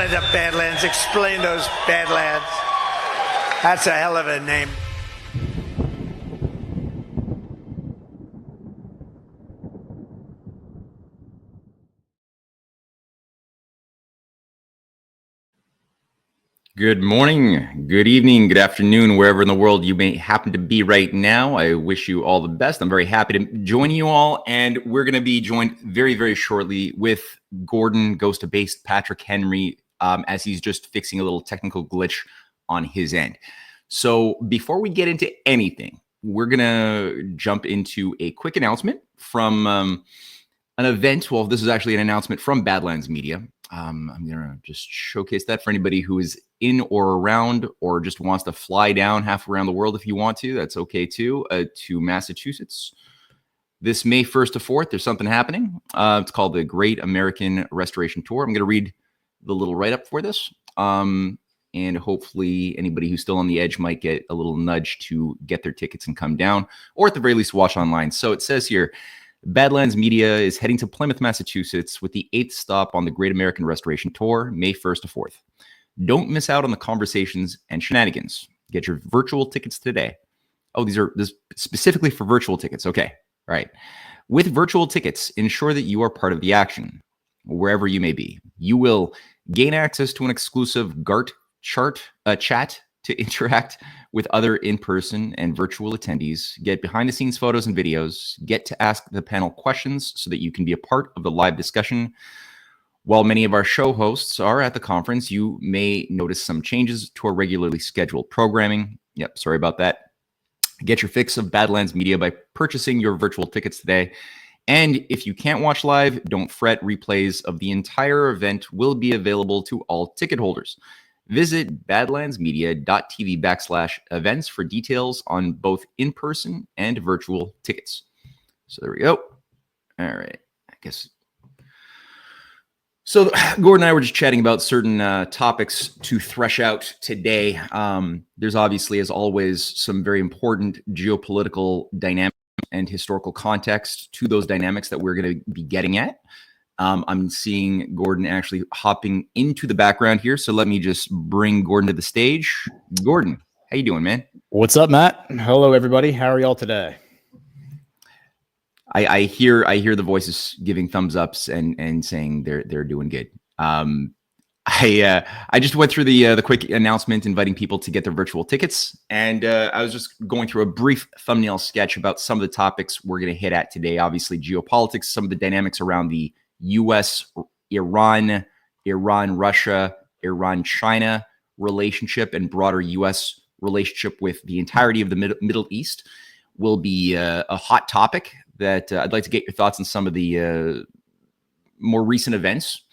Planet of Badlands. Explain those Badlands. That's a hell of a name. Good morning, good evening, good afternoon, wherever in the world you may happen to be right now. I wish you all the best. I'm very happy to join you all, and we're going to be joined very, very shortly with Gordon Ghost-based Patrick Henry, as he's just fixing a little technical glitch on his end. So before we get into anything, we're going to jump into a quick announcement from an event. Well, this is actually an announcement from Badlands Media. I'm going to just showcase that for anybody who is in or around or just wants to fly down half around the world if you want to. That's okay too, to Massachusetts. This May 1st to 4th, there's something happening. It's called the Great American Restoration Tour. I'm going to read the little write-up for this. And hopefully anybody who's still on the edge might get a little nudge to get their tickets and come down, or at the very least watch online. So it says here, Badlands Media is heading to Plymouth, Massachusetts with the 8th stop on the Great American Restoration Tour, May 1st to 4th. Don't miss out on the conversations and shenanigans. Get your virtual tickets today. Oh, this specifically for virtual tickets. Okay. All right. With virtual tickets, ensure that you are part of the action, wherever you may be. You will gain access to an exclusive GART chat to interact with other in-person and virtual attendees, get behind-the-scenes photos and videos, get to ask the panel questions so that you can be a part of the live discussion. While many of our show hosts are at the conference, you may notice some changes to our regularly scheduled programming. Yep, sorry about that. Get your fix of Badlands Media by purchasing your virtual tickets today. And if you can't watch live, don't fret. Replays of the entire event will be available to all ticket holders. Visit badlandsmedia.tv/events for details on both in-person and virtual tickets. So there we go. All right. I guess. So Gordon and I were just chatting about certain topics to thresh out today. There's obviously, as always, some very important geopolitical dynamics and historical context to those dynamics that we're going to be getting at. I'm seeing Gordon actually hopping into the background here. So let me just bring Gordon to the stage. Gordon, how you doing, man? What's up, Matt? Hello, everybody. How are y'all today? I hear the voices giving thumbs ups and saying they're doing good. I just went through the quick announcement inviting people to get their virtual tickets, and I was just going through a brief thumbnail sketch about some of the topics we're going to hit at today. Obviously, geopolitics, some of the dynamics around the U.S., Iran, Russia, Iran-China relationship, and broader U.S. relationship with the entirety of the Middle East will be a hot topic that I'd like to get your thoughts on some of the more recent events.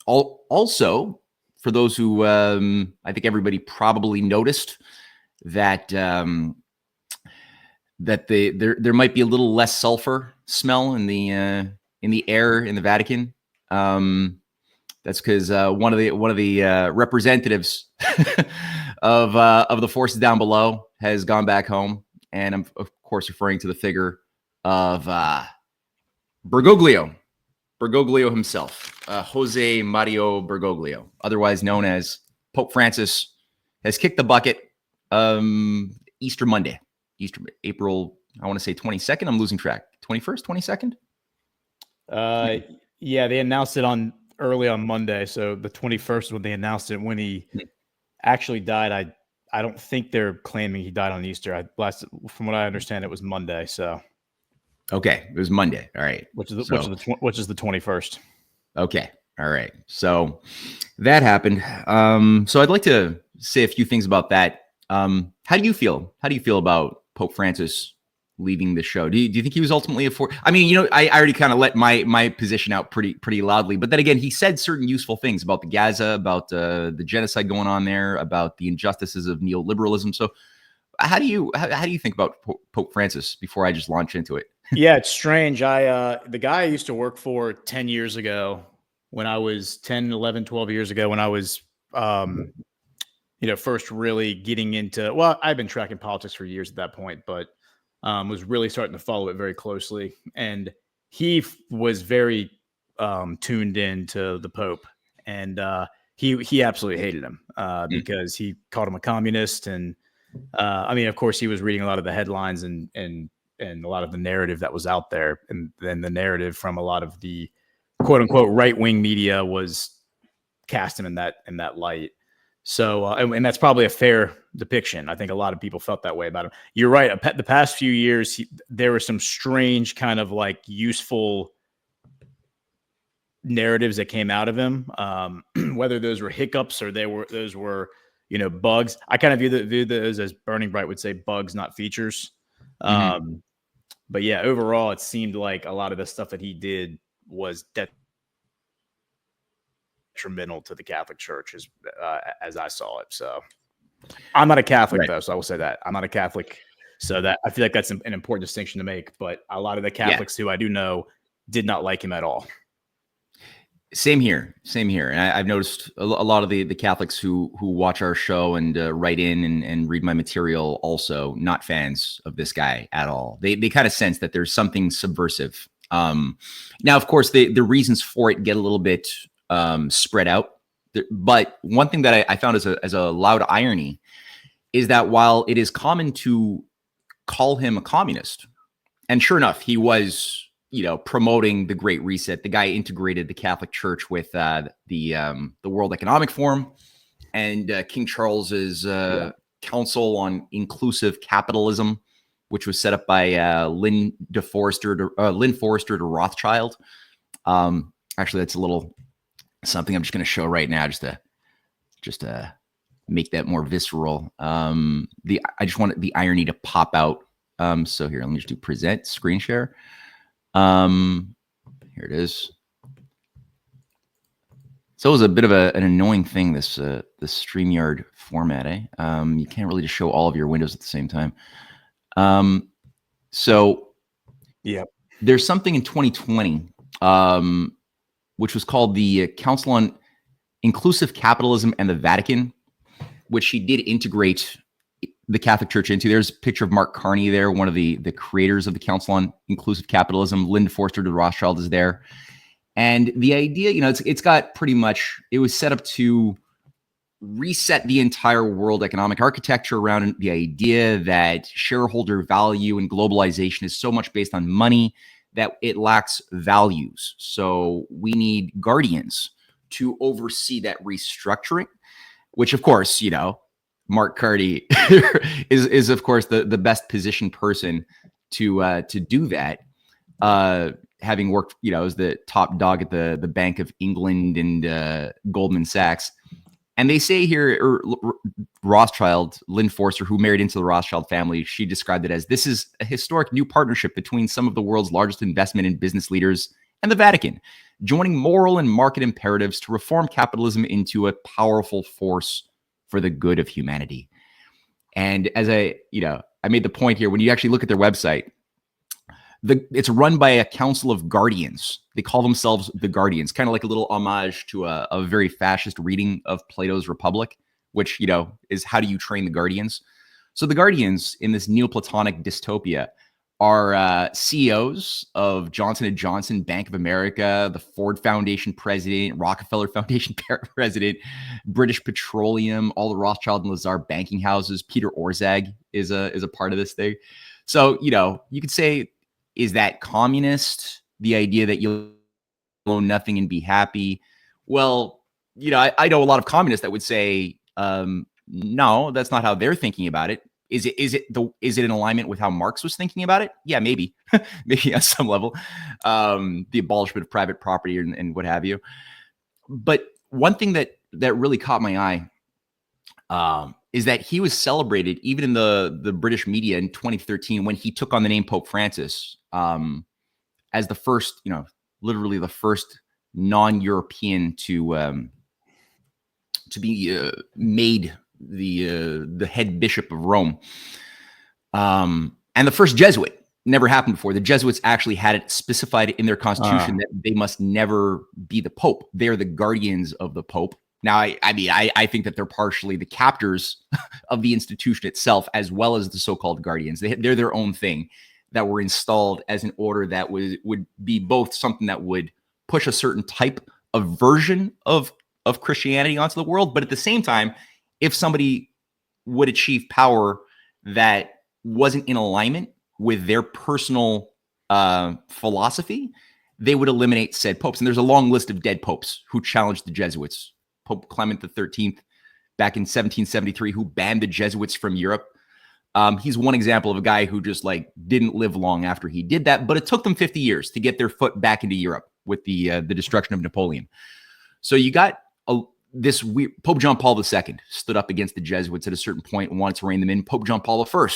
Also, for those who I think everybody probably noticed that that there might be a little less sulfur smell in the air in the Vatican. That's because one of the representatives of the forces down below has gone back home, and I'm of course referring to the figure of Bergoglio himself, Jose Mario Bergoglio, otherwise known as Pope Francis, has kicked the bucket. Easter April, I want to say 22nd. I'm losing track. 21st, 22nd. Yeah, they announced it early on Monday. So the 21st is when they announced it. When he actually died, I don't think they're claiming he died on Easter. From what I understand, it was Monday. So okay, it was Monday. All right, which is the 21st. Okay, all right. So that happened. So I'd like to say a few things about that. How do you feel? How do you feel about Pope Francis leaving the show? Do you think he was ultimately I mean, I already kind of let my position out pretty loudly, but then again, he said certain useful things about the Gaza, about the genocide going on there, about the injustices of neoliberalism. So how do you think about Pope Francis before I just launch into it? Yeah, it's strange. The guy I used to work for 10 years ago, when I was 10, 11, 12 years ago, when I was, first really getting into, well, I've been tracking politics for years at that point, but was really starting to follow it very closely. And he was very tuned in to the Pope. and he absolutely hated him because he called him a communist. And I mean, of course, he was reading a lot of the headlines and a lot of the narrative that was out there, and then the narrative from a lot of the quote unquote right wing media was cast him in that light. So, and that's probably a fair depiction. I think a lot of people felt that way about him. You're right. The past few years, there were some strange kind of like useful narratives that came out of him, whether those were hiccups or those were bugs. I kind of view those as Burning Bright would say, bugs, not features. But yeah, overall, it seemed like a lot of the stuff that he did was detrimental to the Catholic Church, as I saw it. So I'm not a Catholic though, so I will say that I'm not a Catholic. So that I feel like that's an important distinction to make. But a lot of the Catholics who I do know did not like him at all. Same here. And I've noticed a lot of the Catholics who watch our show and write in and read my material also not fans of this guy at all. They kind of sense that there's something subversive. Now, of course, the reasons for it get a little bit spread out. But one thing that I found as a loud irony is that while it is common to call him a communist, and sure enough, he was promoting the Great Reset. The guy integrated the Catholic Church with the World Economic Forum and King Charles's Council on Inclusive Capitalism, which was set up by Lynn Forrester to Rothschild. Actually, that's a little something I'm just going to show right now, just to make that more visceral. I just want the irony to pop out. So here, let me just do present screen share. Here it is. So it was a bit of an annoying thing, this StreamYard format, eh? You can't really just show all of your windows at the same time. So yeah, there's something in 2020, which was called the Council on Inclusive Capitalism and the Vatican, which he did integrate the Catholic Church into. There's a picture of Mark Carney there, one of the creators of the Council on Inclusive Capitalism. Linda Forster de Rothschild is there. And the idea, it's got pretty much, it was set up to reset the entire world economic architecture around the idea that shareholder value and globalization is so much based on money that it lacks values. So we need guardians to oversee that restructuring, which of course, Mark Carney is of course the best positioned person to do that, having worked as the top dog at the Bank of England and Goldman Sachs. And they say here, Rothschild, Lynn Forster, who married into the Rothschild family, she described it as, this is a historic new partnership between some of the world's largest investment and business leaders and the Vatican, joining moral and market imperatives to reform capitalism into a powerful force for the good of humanity. And as I made the point here, when you actually look at their website, it's run by a council of guardians. They call themselves the Guardians, kind of like a little homage to a very fascist reading of Plato's Republic, which, is how do you train the Guardians? So the Guardians in this Neoplatonic dystopia are CEOs of Johnson & Johnson, Bank of America, the Ford Foundation president, Rockefeller Foundation president, British Petroleum, all the Rothschild and Lazar banking houses. Peter Orszag is a part of this thing. So, you could say, is that communist? The idea that you'll own nothing and be happy? Well, I know a lot of communists that would say, no, that's not how they're thinking about it. Is it in alignment with how Marx was thinking about it? Yeah, maybe, maybe at some level, the abolishment of private property and what have you. But one thing that really caught my eye is that he was celebrated even in the British media in 2013 when he took on the name Pope Francis as the first, literally the first non-European to be made the head bishop of Rome, and the first Jesuit. Never happened before. The Jesuits actually had it specified in their constitution that they must never be the Pope. They're the guardians of the Pope. Now, I think that they're partially the captors of the institution itself, as well as the so-called guardians. They're their own thing that were installed as an order that would be both something that would push a certain type of version of of Christianity onto the world. But at the same time, if somebody would achieve power that wasn't in alignment with their personal philosophy, they would eliminate said popes. And there's a long list of dead popes who challenged the Jesuits. Pope Clement XIII back in 1773, who banned the Jesuits from Europe. He's one example of a guy who just like didn't live long after he did that, but it took them 50 years to get their foot back into Europe with the destruction of Napoleon. So you got this weird Pope John Paul II stood up against the Jesuits at a certain point and wanted to rein them in. Pope John Paul I,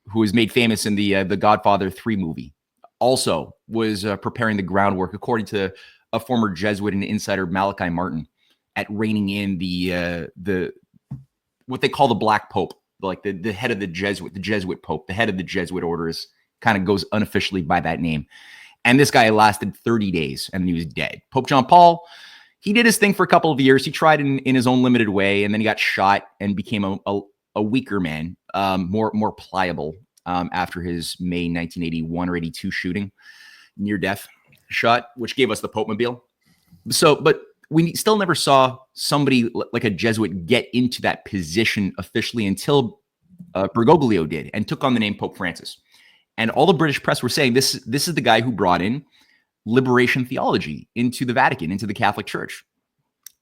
who was made famous in the Godfather 3 movie, also was preparing the groundwork, according to a former Jesuit and insider, Malachi Martin, at reining in the what they call the Black Pope, like the head of the Jesuit Pope, the head of the Jesuit orders, kind of goes unofficially by that name. And this guy lasted 30 days and he was dead. Pope John Paul, he did his thing for a couple of years. He tried in his own limited way, and then he got shot and became a weaker man, more pliable after his May 1981 or 82 shooting, near death shot, which gave us the Pope Mobile. So, but we still never saw somebody like a Jesuit get into that position officially until Bergoglio did and took on the name Pope Francis. And all the British press were saying this is the guy who brought in liberation theology into the Vatican, into the Catholic Church.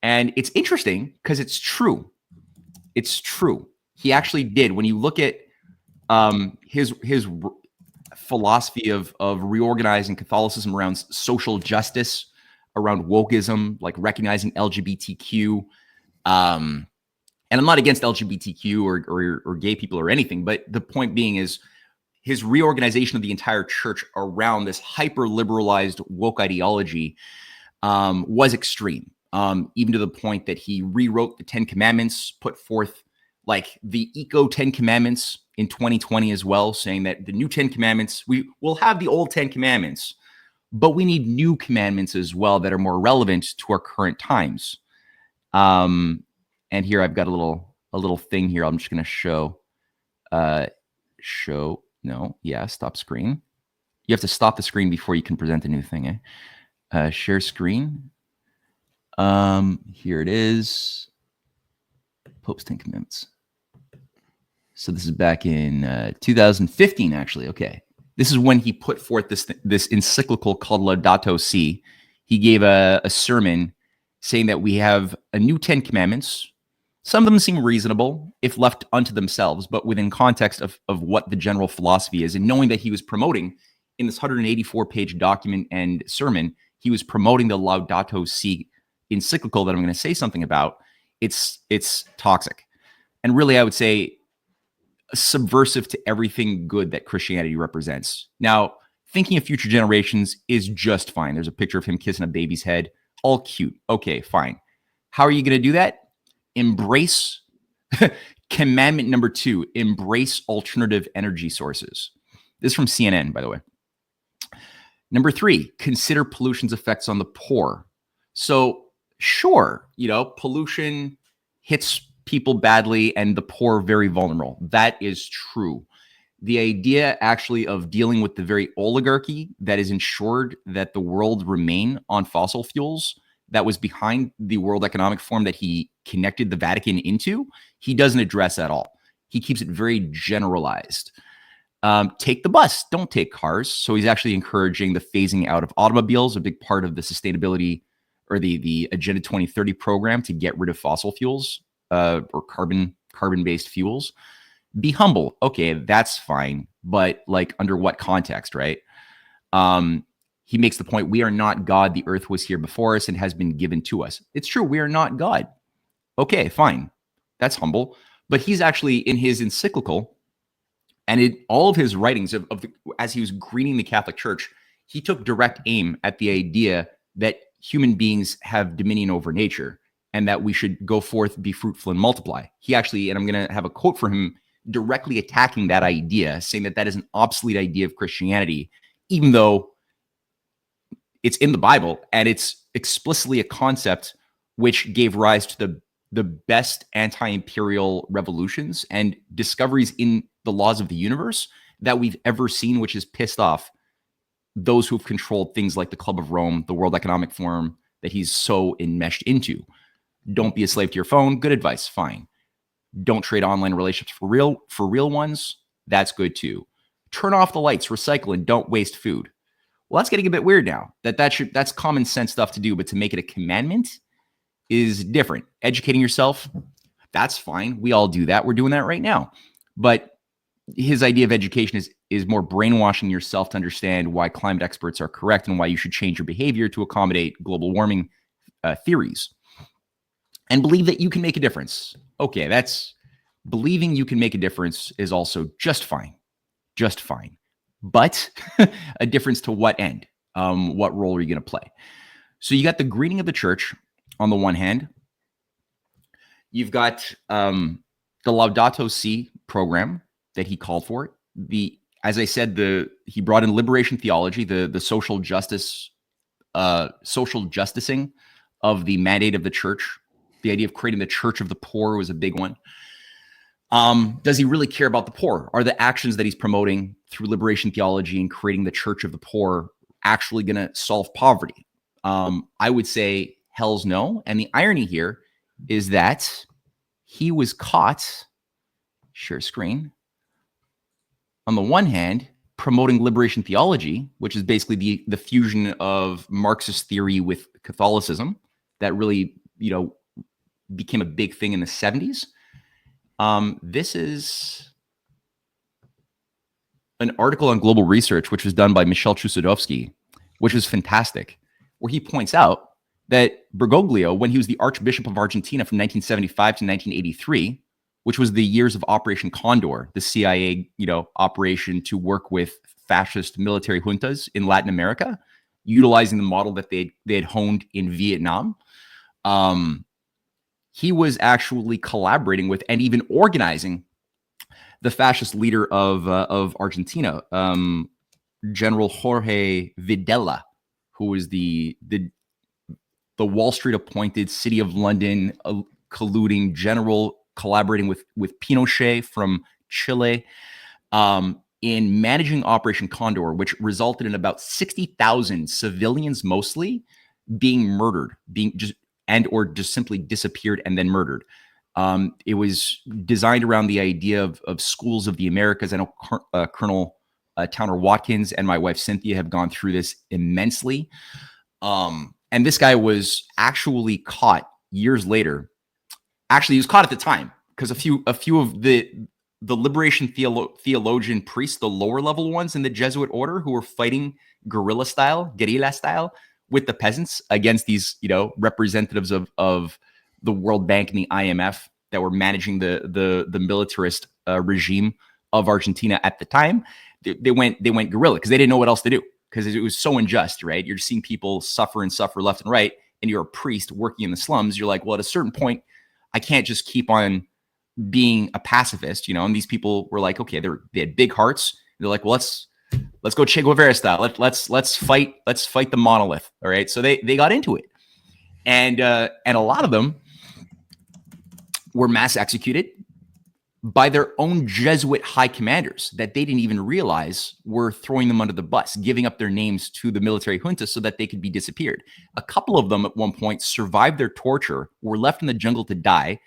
And it's interesting because it's true. It's true. He actually did. When you look at his philosophy of reorganizing Catholicism around social justice, around wokeism, like recognizing LGBTQ. And I'm not against LGBTQ or gay people or anything, but the point being is his reorganization of the entire church around this hyper-liberalized woke ideology was extreme, even to the point that he rewrote the 10 Commandments, put forth like the Eco 10 Commandments in 2020 as well, saying that the new 10 Commandments, we will have the old 10 Commandments, but we need new commandments as well that are more relevant to our current times. And here I've got a little thing here. I'm just going to stop screen. You have to stop the screen before you can present a new thing. Share screen. Here it is. Pope's 10 Commandments. So this is back in 2015, actually. Okay. This is when he put forth this encyclical called Laudato Si. He gave a sermon saying that we have a new 10 Commandments. Some of them seem reasonable if left unto themselves, but within context of what the general philosophy is, and knowing that he was promoting in this 184-page document and sermon, he was promoting the Laudato Si encyclical that I'm going to say something about. It's toxic. And really, I would say subversive to everything good that Christianity represents. Now, thinking of future generations is just fine. There's a picture of him kissing a baby's head. All cute. Okay, fine. How are you going to do that? Embrace commandment number 2, embrace alternative energy sources. This is from CNN, by the way. Number 3, consider pollution's effects on the poor. So sure, pollution hits people badly and the poor very vulnerable. That is true. The idea actually of dealing with the very oligarchy that is ensured that the world remain on fossil fuels, that was behind the World Economic Forum that he connected the Vatican into, he doesn't address at all. He keeps it very generalized. Take the bus, don't take cars. So he's actually encouraging the phasing out of automobiles, a big part of the sustainability or the Agenda 2030 program to get rid of fossil fuels or carbon-based fuels. Be humble. Okay, that's fine. But like under what context, right? He makes the point, we are not God. The earth was here before us and has been given to us. It's true. We are not God. Okay, fine. That's humble. But he's actually in his encyclical and in all of his writings as he was greening the Catholic Church, he took direct aim at the idea that human beings have dominion over nature and that we should go forth, be fruitful and multiply. He actually, and I'm going to have a quote from him directly attacking that idea, saying that is an obsolete idea of Christianity, even though it's in the Bible and it's explicitly a concept which gave rise to the best anti-imperial revolutions and discoveries in the laws of the universe that we've ever seen, which has pissed off those who've controlled things like the Club of Rome, the World Economic Forum that he's so enmeshed into. Don't be a slave to your phone. Good advice. Fine. Don't trade online relationships for real ones. That's good too. Turn off the lights, recycle, and don't waste food. Well, that's getting a bit weird now. That's common sense stuff to do, but to make it a commandment is different. Educating yourself, that's fine. We all do that. We're doing that right now. But his idea of education is more brainwashing yourself to understand why climate experts are correct and why you should change your behavior to accommodate global warming theories. And believe that you can make a difference. Okay, that's believing you can make a difference is also just fine. Just fine. But a difference to what end? What role are you going to play? So you got the greening of the church on the one hand. You've got the Laudato Si program that he called for. As I said, he brought in liberation theology, the social justicing of the mandate of the church. The idea of creating the church of the poor was a big one. Does he really care about the poor? Are the actions that he's promoting through liberation theology and creating the church of the poor actually going to solve poverty? I would say hell's no. And the irony here is that he was caught, share screen, on the one hand, promoting liberation theology, which is basically the fusion of Marxist theory with Catholicism that really, became a big thing in the 70s. This is an article on global research, which was done by Michel Chossudovsky, which was fantastic, where he points out that Bergoglio, when he was the Archbishop of Argentina from 1975 to 1983, which was the years of Operation Condor, the CIA, operation to work with fascist military juntas in Latin America, utilizing the model that they had honed in Vietnam. He was actually collaborating with and even organizing the fascist leader of Argentina, General Jorge Videla, who was the Wall Street appointed City of London colluding general, collaborating with Pinochet from Chile in managing Operation Condor, which resulted in about 60,000 civilians mostly being murdered, or just simply disappeared and then murdered. It was designed around the idea of schools of the Americas. I know Colonel Towner Watkins and my wife Cynthia have gone through this immensely. And this guy was actually caught years later. Actually, he was caught at the time because a few of the liberation theologian priests, the lower level ones in the Jesuit order who were fighting guerrilla style with the peasants against these, representatives of the World Bank and the IMF that were managing the militarist regime of Argentina at the time. They went guerrilla because they didn't know what else to do because it was so unjust, right? You're seeing people suffer left and right, and you're a priest working in the slums. You're like, well, at a certain point, I can't just keep on being a pacifist, And these people were like, okay, they had big hearts. They're like, well, let's go Che Guevara style. Let's fight the monolith. All right. So they got into it. And a lot of them were mass executed by their own Jesuit high commanders that they didn't even realize were throwing them under the bus, giving up their names to the military junta so that they could be disappeared. A couple of them at one point survived their torture, were left in the jungle to die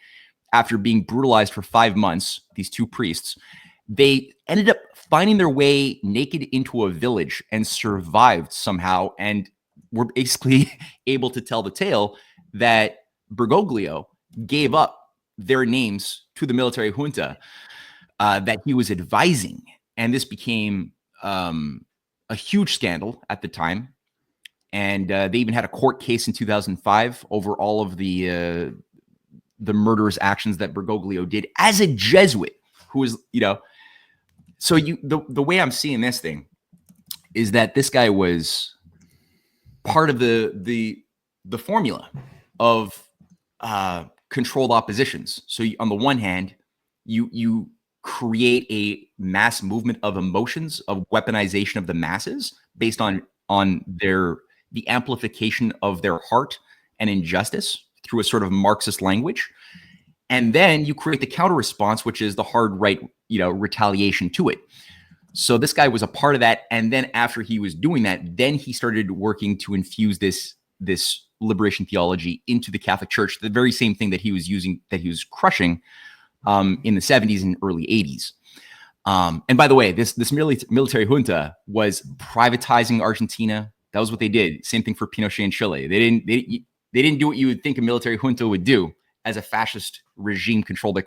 after being brutalized for 5 months, these two priests. They ended up finding their way naked into a village and survived somehow, and were basically able to tell the tale that Bergoglio gave up their names to the military junta that he was advising. And this became a huge scandal at the time. And they even had a court case in 2005 over all of the murderous actions that Bergoglio did as a Jesuit, who was, so the way I'm seeing this thing is that this guy was part of the formula of controlled oppositions. So on the one hand, you create a mass movement of emotions, of weaponization of the masses based on the amplification of their heart and injustice through a sort of Marxist language. And then you create the counter response, which is the hard right, retaliation to it. So this guy was a part of that. And then after he was doing that, then he started working to infuse this liberation theology into the Catholic Church, the very same thing that he was using, that he was crushing in the 70s and early 80s. And by the way, this military junta was privatizing Argentina. That was what they did. Same thing for Pinochet in Chile. They didn't do what you would think a military junta would do as a fascist regime controlled. Like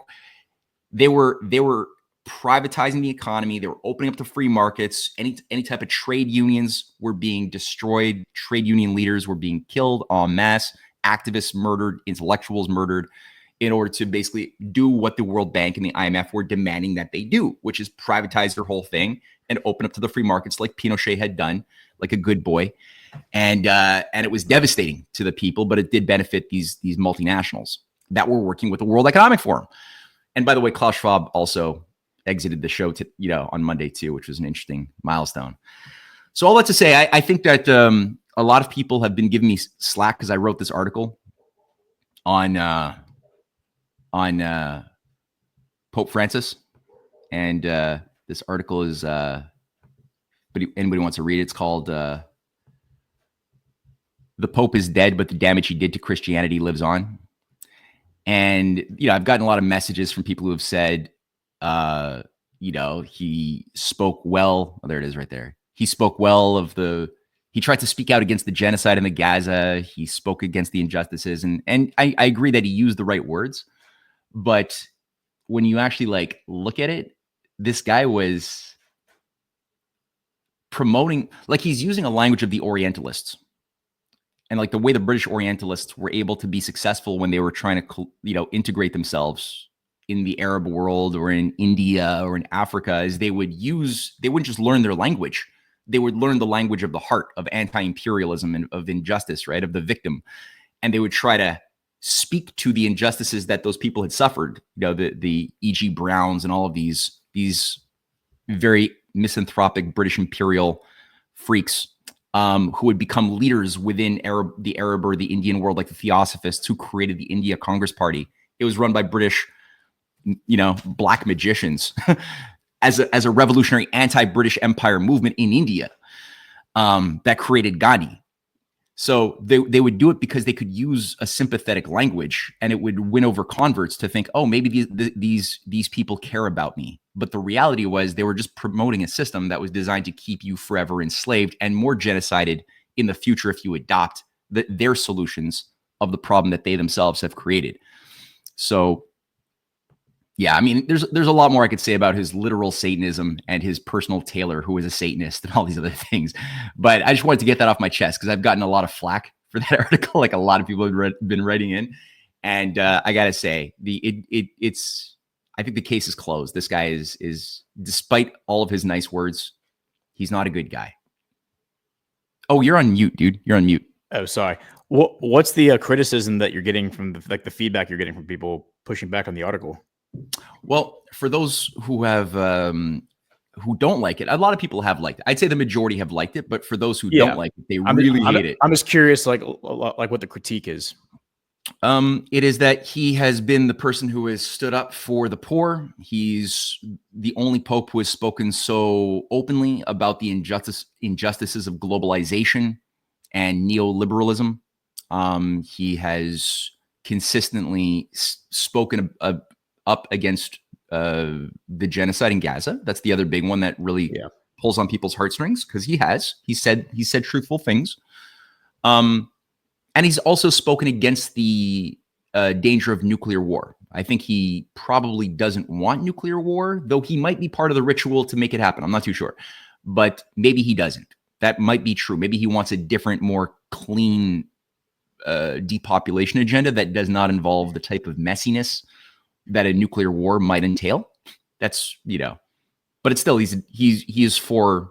they were privatizing the economy. They were opening up the free markets. Any type of trade unions were being destroyed. Trade union leaders were being killed en masse. Activists murdered. Intellectuals murdered, in order to basically do what the World Bank and the IMF were demanding that they do, which is privatize their whole thing and open up to the free markets like Pinochet had done, like a good boy. And it was devastating to the people, but it did benefit these multinationals that were working with the World Economic Forum. And by the way, Klaus Schwab also exited the show on Monday too, which was an interesting milestone. So all that to say, I think that a lot of people have been giving me slack because I wrote this article on Pope Francis, and this article is, but anybody wants to read it, it's called "The Pope is Dead, but the damage he did to Christianity lives on." And I've gotten a lot of messages from people who have said, he spoke well. Oh, there it is, right there. He spoke well of he tried to speak out against the genocide in the Gaza. He spoke against the injustices, and I agree that he used the right words. But when you actually look at it, this guy was promoting, he's using a language of the Orientalists, and the way the British Orientalists were able to be successful when they were trying to, integrate themselves in the Arab world or in India or in Africa, is they wouldn't just learn their language. They would learn the language of the heart, of anti-imperialism and of injustice, right? Of the victim. And they would try to speak to the injustices that those people had suffered, the E.G. Browns and all of these very misanthropic British imperial freaks who would become leaders within the Arab or the Indian world, like the Theosophists who created the India Congress Party. It was run by British, black magicians as a revolutionary anti-British Empire movement in India that created Gandhi. So they would do it because they could use a sympathetic language, and it would win over converts to think, oh, maybe these people care about me. But the reality was they were just promoting a system that was designed to keep you forever enslaved and more genocided in the future if you adopt their solutions of the problem that they themselves have created. So, yeah, I mean, there's a lot more I could say about his literal Satanism and his personal tailor, who is a Satanist, and all these other things. But I just wanted to get that off my chest because I've gotten a lot of flack for that article. A lot of people have been writing in, and I gotta say, I think the case is closed. This guy is despite all of his nice words, he's not a good guy. Oh, you're on mute, dude. You're on mute. Oh, sorry. What's the criticism that you're getting from the feedback you're getting from people pushing back on the article? Well, for those who have who don't like it, a lot of people have liked it. I'd say the majority have liked it, but for those who don't like it, they really hate it. I'm just curious, like what the critique is. It is that he has been the person who has stood up for the poor. He's the only pope who has spoken so openly about the injustices of globalization and neoliberalism. He has consistently spoken up against the genocide in Gaza. That's the other big one that really pulls on people's heartstrings, because he said truthful things. And he's also spoken against the danger of nuclear war. I think he probably doesn't want nuclear war, though he might be part of the ritual to make it happen. I'm not too sure, but maybe he doesn't. That might be true. Maybe he wants a different, more clean depopulation agenda that does not involve the type of messiness that a nuclear war might entail. That's, but it's still, he is for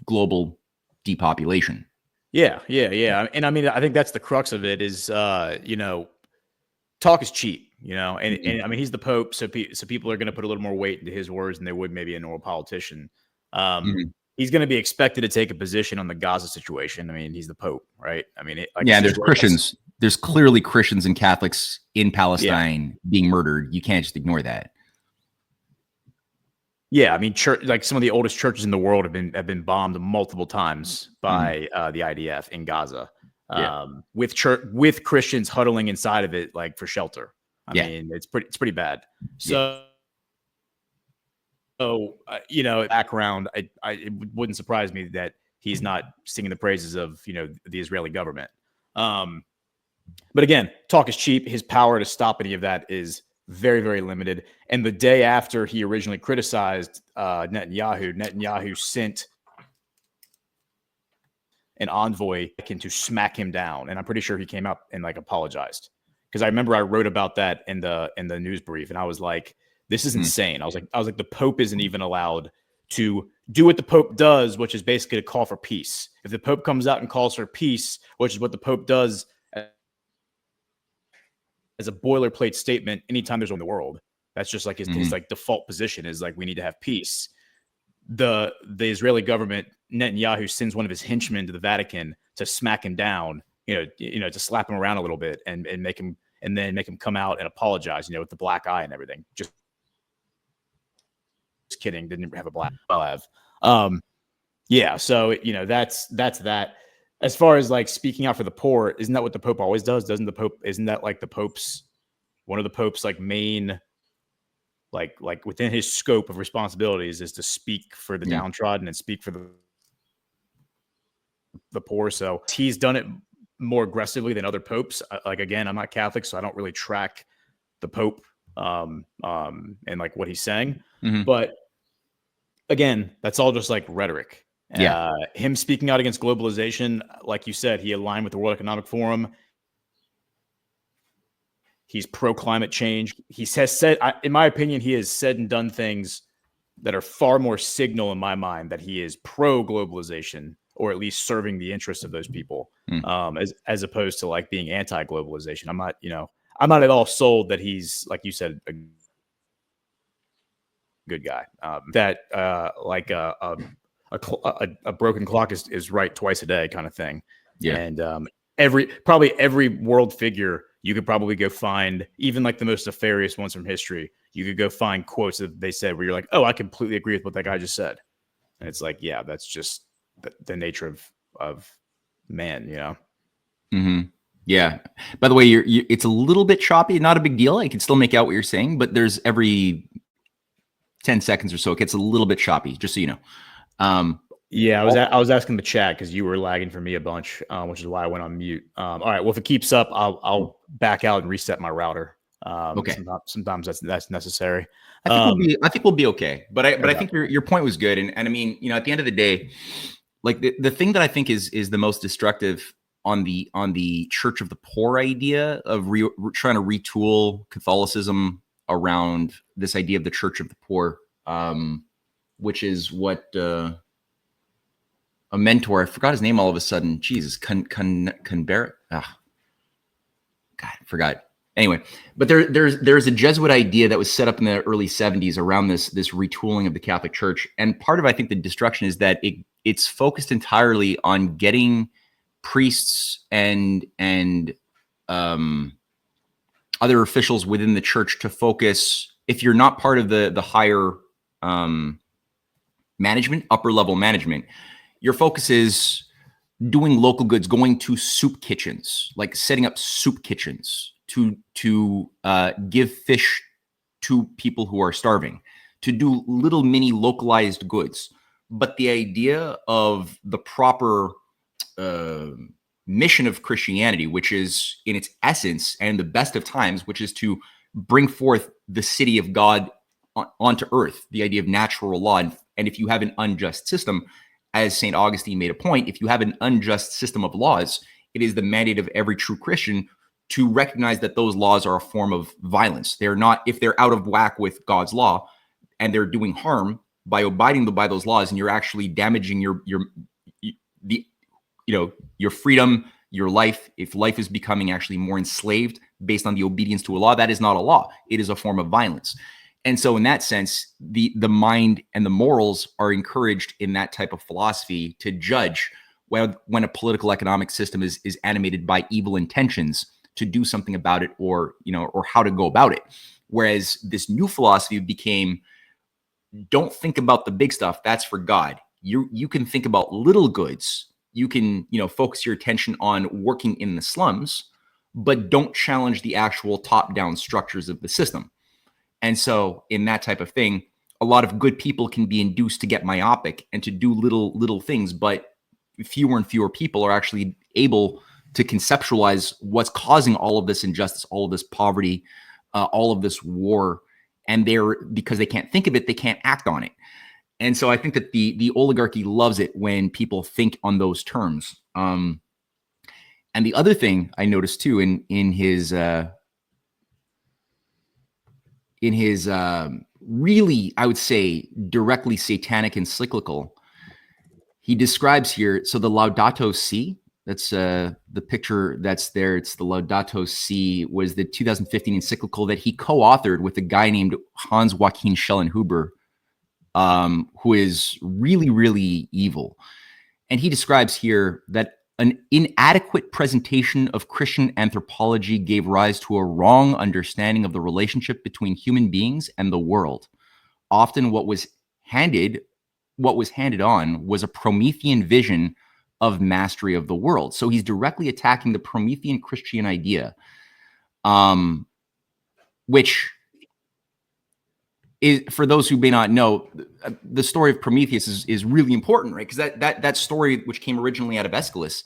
global depopulation. Yeah. And I mean, I think that's the crux of it is, talk is cheap, and I mean, he's the Pope. So people are going to put a little more weight into his words than they would maybe a normal politician. He's going to be expected to take a position on the Gaza situation. I mean, he's the Pope, right? I mean, there's Christians. There's clearly Christians and Catholics in Palestine being murdered. You can't just ignore that. Yeah, I mean, some of the oldest churches in the world have been bombed multiple times by the IDF in Gaza. with church, with Christians huddling inside of it, like for shelter. I mean, it's pretty bad. So, background, it wouldn't surprise me that he's not singing the praises of, the Israeli government. But again, talk is cheap. His power to stop any of that is very, very limited. And the day after he originally criticized Netanyahu sent an envoy to smack him down. And I'm pretty sure he came out and apologized. Because I remember I wrote about that in the news brief, and I was like, this is insane. I was like, the Pope isn't even allowed to do what the Pope does, which is basically to call for peace. If the Pope comes out and calls for peace, which is what the Pope does as a boilerplate statement anytime there's one in the world, that's just his default position is we need to have peace. The Israeli government, Netanyahu, sends one of his henchmen to the Vatican to smack him down, to slap him around a little bit and make him come out and apologize, with the black eye and everything. Just kidding, didn't have a black eye. So that's that. As far as speaking out for the poor, isn't that what the Pope always does? Isn't that one of the Pope's main within his scope of responsibilities is to speak for the downtrodden and speak for the poor. So he's done it more aggressively than other popes. Again, I'm not Catholic, so I don't really track the Pope and what he's saying. But again, that's all just rhetoric. Him speaking out against globalization, like you said, he aligned with the World Economic Forum. He's pro climate change. He has said, in my opinion, he has said and done things that are far more signal in my mind that he is pro globalization, or at least serving the interests of those people, as opposed to being anti globalization. I'm not at all sold that he's, like you said, a good guy. A broken clock is right twice a day kind of thing. And every world figure you could probably go find, even the most nefarious ones from history, you could go find quotes that they said where you're oh, I completely agree with what that guy just said. And it's that's just the nature of man, Yeah. By the way, it's a little bit choppy, not a big deal. I can still make out what you're saying, but there's every 10 seconds or so, it gets a little bit choppy, just so you know. I was asking the chat because you were lagging for me a bunch, which is why I went on mute. All right, well, if it keeps up, I'll back out and reset my router. Okay. Sometimes that's necessary. I think we'll be okay. But I think your point was good, and I mean, at the end of the day, the thing that I think is the most destructive on the Church of the Poor idea of trying to retool Catholicism around this idea of the Church of the Poor, which is what a mentor, I forgot his name all of a sudden. Jesus, Conber. God, I forgot. Anyway, but there's a Jesuit idea that was set up in the early 70s around this retooling of the Catholic Church, and part of I think the destruction is that it's focused entirely on getting priests and other officials within the church to focus. If you're not part of the higher management, upper level management, your focus is doing local goods, going to soup kitchens, setting up soup kitchens to give fish to people who are starving, to do little mini localized goods. But the idea of the proper mission of Christianity, which is in its essence and the best of times, which is to bring forth the city of God onto earth, the idea of natural law. And if you have an unjust system, as St. Augustine made a point, if you have an unjust system of laws, it is the mandate of every true Christian to recognize that those laws are a form of violence. They're not, if they're out of whack with God's law and they're doing harm by abiding by those laws, and you're actually damaging your freedom, your life. If life is becoming actually more enslaved based on the obedience to a law, that is not a law. It is a form of violence. And so in that sense, the mind and the morals are encouraged in that type of philosophy to judge when a political economic system is animated by evil intentions to do something about it, or how to go about it. Whereas this new philosophy became, don't think about the big stuff. That's for God. You can think about little goods you can, focus your attention on working in the slums, but don't challenge the actual top-down structures of the system. And so in that type of thing, a lot of good people can be induced to get myopic and to do little things, but fewer and fewer people are actually able to conceptualize what's causing all of this injustice, all of this poverty, all of this war. And because they can't think of it, they can't act on it. And so I think that the oligarchy loves it when people think on those terms. And the other thing I noticed too in his really, I would say, directly satanic encyclical, he describes here, so the Laudato Si, that's the picture that's there, it's the Laudato Si, was the 2015 encyclical that he co-authored with a guy named Hans Joachim Schellenhuber, who is really, really evil. And he describes here that an inadequate presentation of Christian anthropology gave rise to a wrong understanding of the relationship between human beings and the world. Often what was handed on was a Promethean vision of mastery of the world. So he's directly attacking the Promethean Christian idea, which is, for those who may not know, the story of Prometheus is really important, right? Because that story, which came originally out of Aeschylus,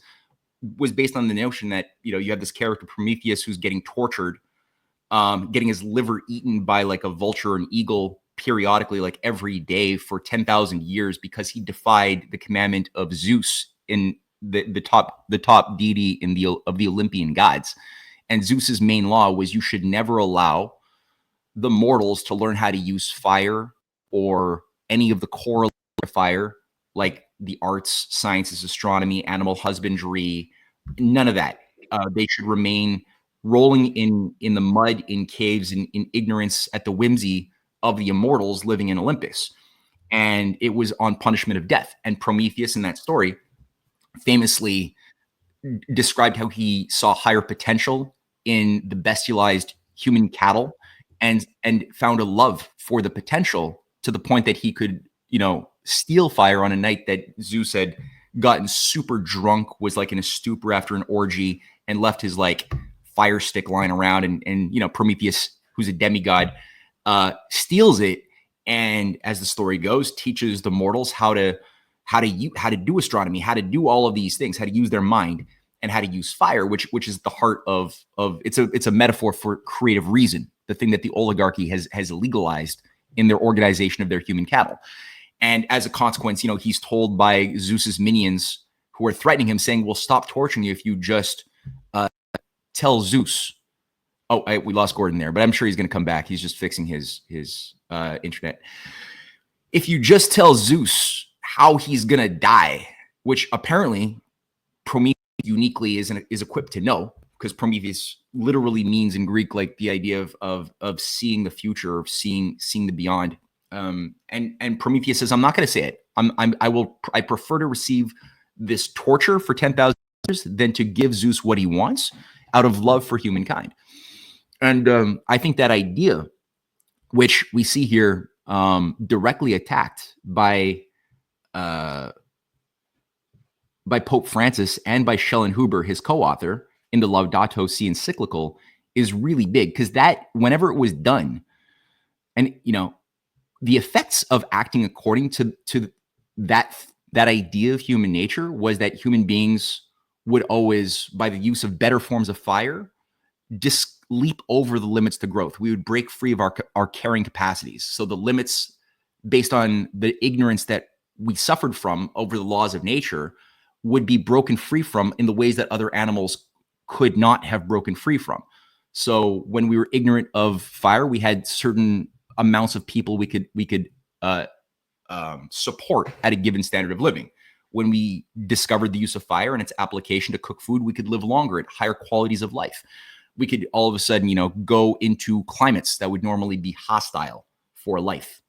was based on the notion that, you have this character Prometheus who's getting tortured, getting his liver eaten by like a vulture or an eagle periodically, like every day for 10,000 years, because he defied the commandment of Zeus, in the top deity of the Olympian gods. And Zeus's main law was you should never allow the mortals to learn how to use fire or any of the core of fire, like the arts, sciences, astronomy, animal husbandry, none of that. They should remain rolling in the mud, in caves, in ignorance at the whimsy of the immortals living in Olympus. And it was on punishment of death. And Prometheus in that story famously described how he saw higher potential in the bestialized human cattle, and found a love for the potential to the point that he could, steal fire on a night that Zeus had gotten super drunk, was like in a stupor after an orgy, and left his like fire stick lying around. And Prometheus, who's a demigod, steals it, and as the story goes, teaches the mortals how to do astronomy, how to do all of these things, how to use their mind, and how to use fire, which is the heart of it's a metaphor for creative reason, the thing that the oligarchy has legalized in their organization of their human cattle. And as a consequence, he's told by Zeus's minions who are threatening him, saying, "We'll stop torturing you if you just tell Zeus." Oh, we lost Gordon there, but I'm sure he's going to come back. He's just fixing his internet. If you just tell Zeus how he's going to die, which apparently Prometheus uniquely is equipped to know, because Prometheus literally means in Greek like the idea of seeing the future, of seeing the beyond. And Prometheus says, "I'm not going to say it. I prefer to receive this torture for 10,000 years than to give Zeus what he wants out of love for humankind." And I think that idea, which we see here directly attacked by Pope Francis and by Schellenhuber, his co-author, in the Laudato Si encyclical, is really big, because that, whenever it was done, and the effects of acting according to that idea of human nature was that human beings would always, by the use of better forms of fire, leap over the limits to growth. We would break free of our carrying capacities. So the limits, based on the ignorance that we suffered from over the laws of nature, would be broken free from in the ways that other animals could not have broken free from. So when we were ignorant of fire, we had certain amounts of people we could support at a given standard of living. When we discovered the use of fire and its application to cook food, we could live longer at higher qualities of life. We could all of a sudden, go into climates that would normally be hostile for life.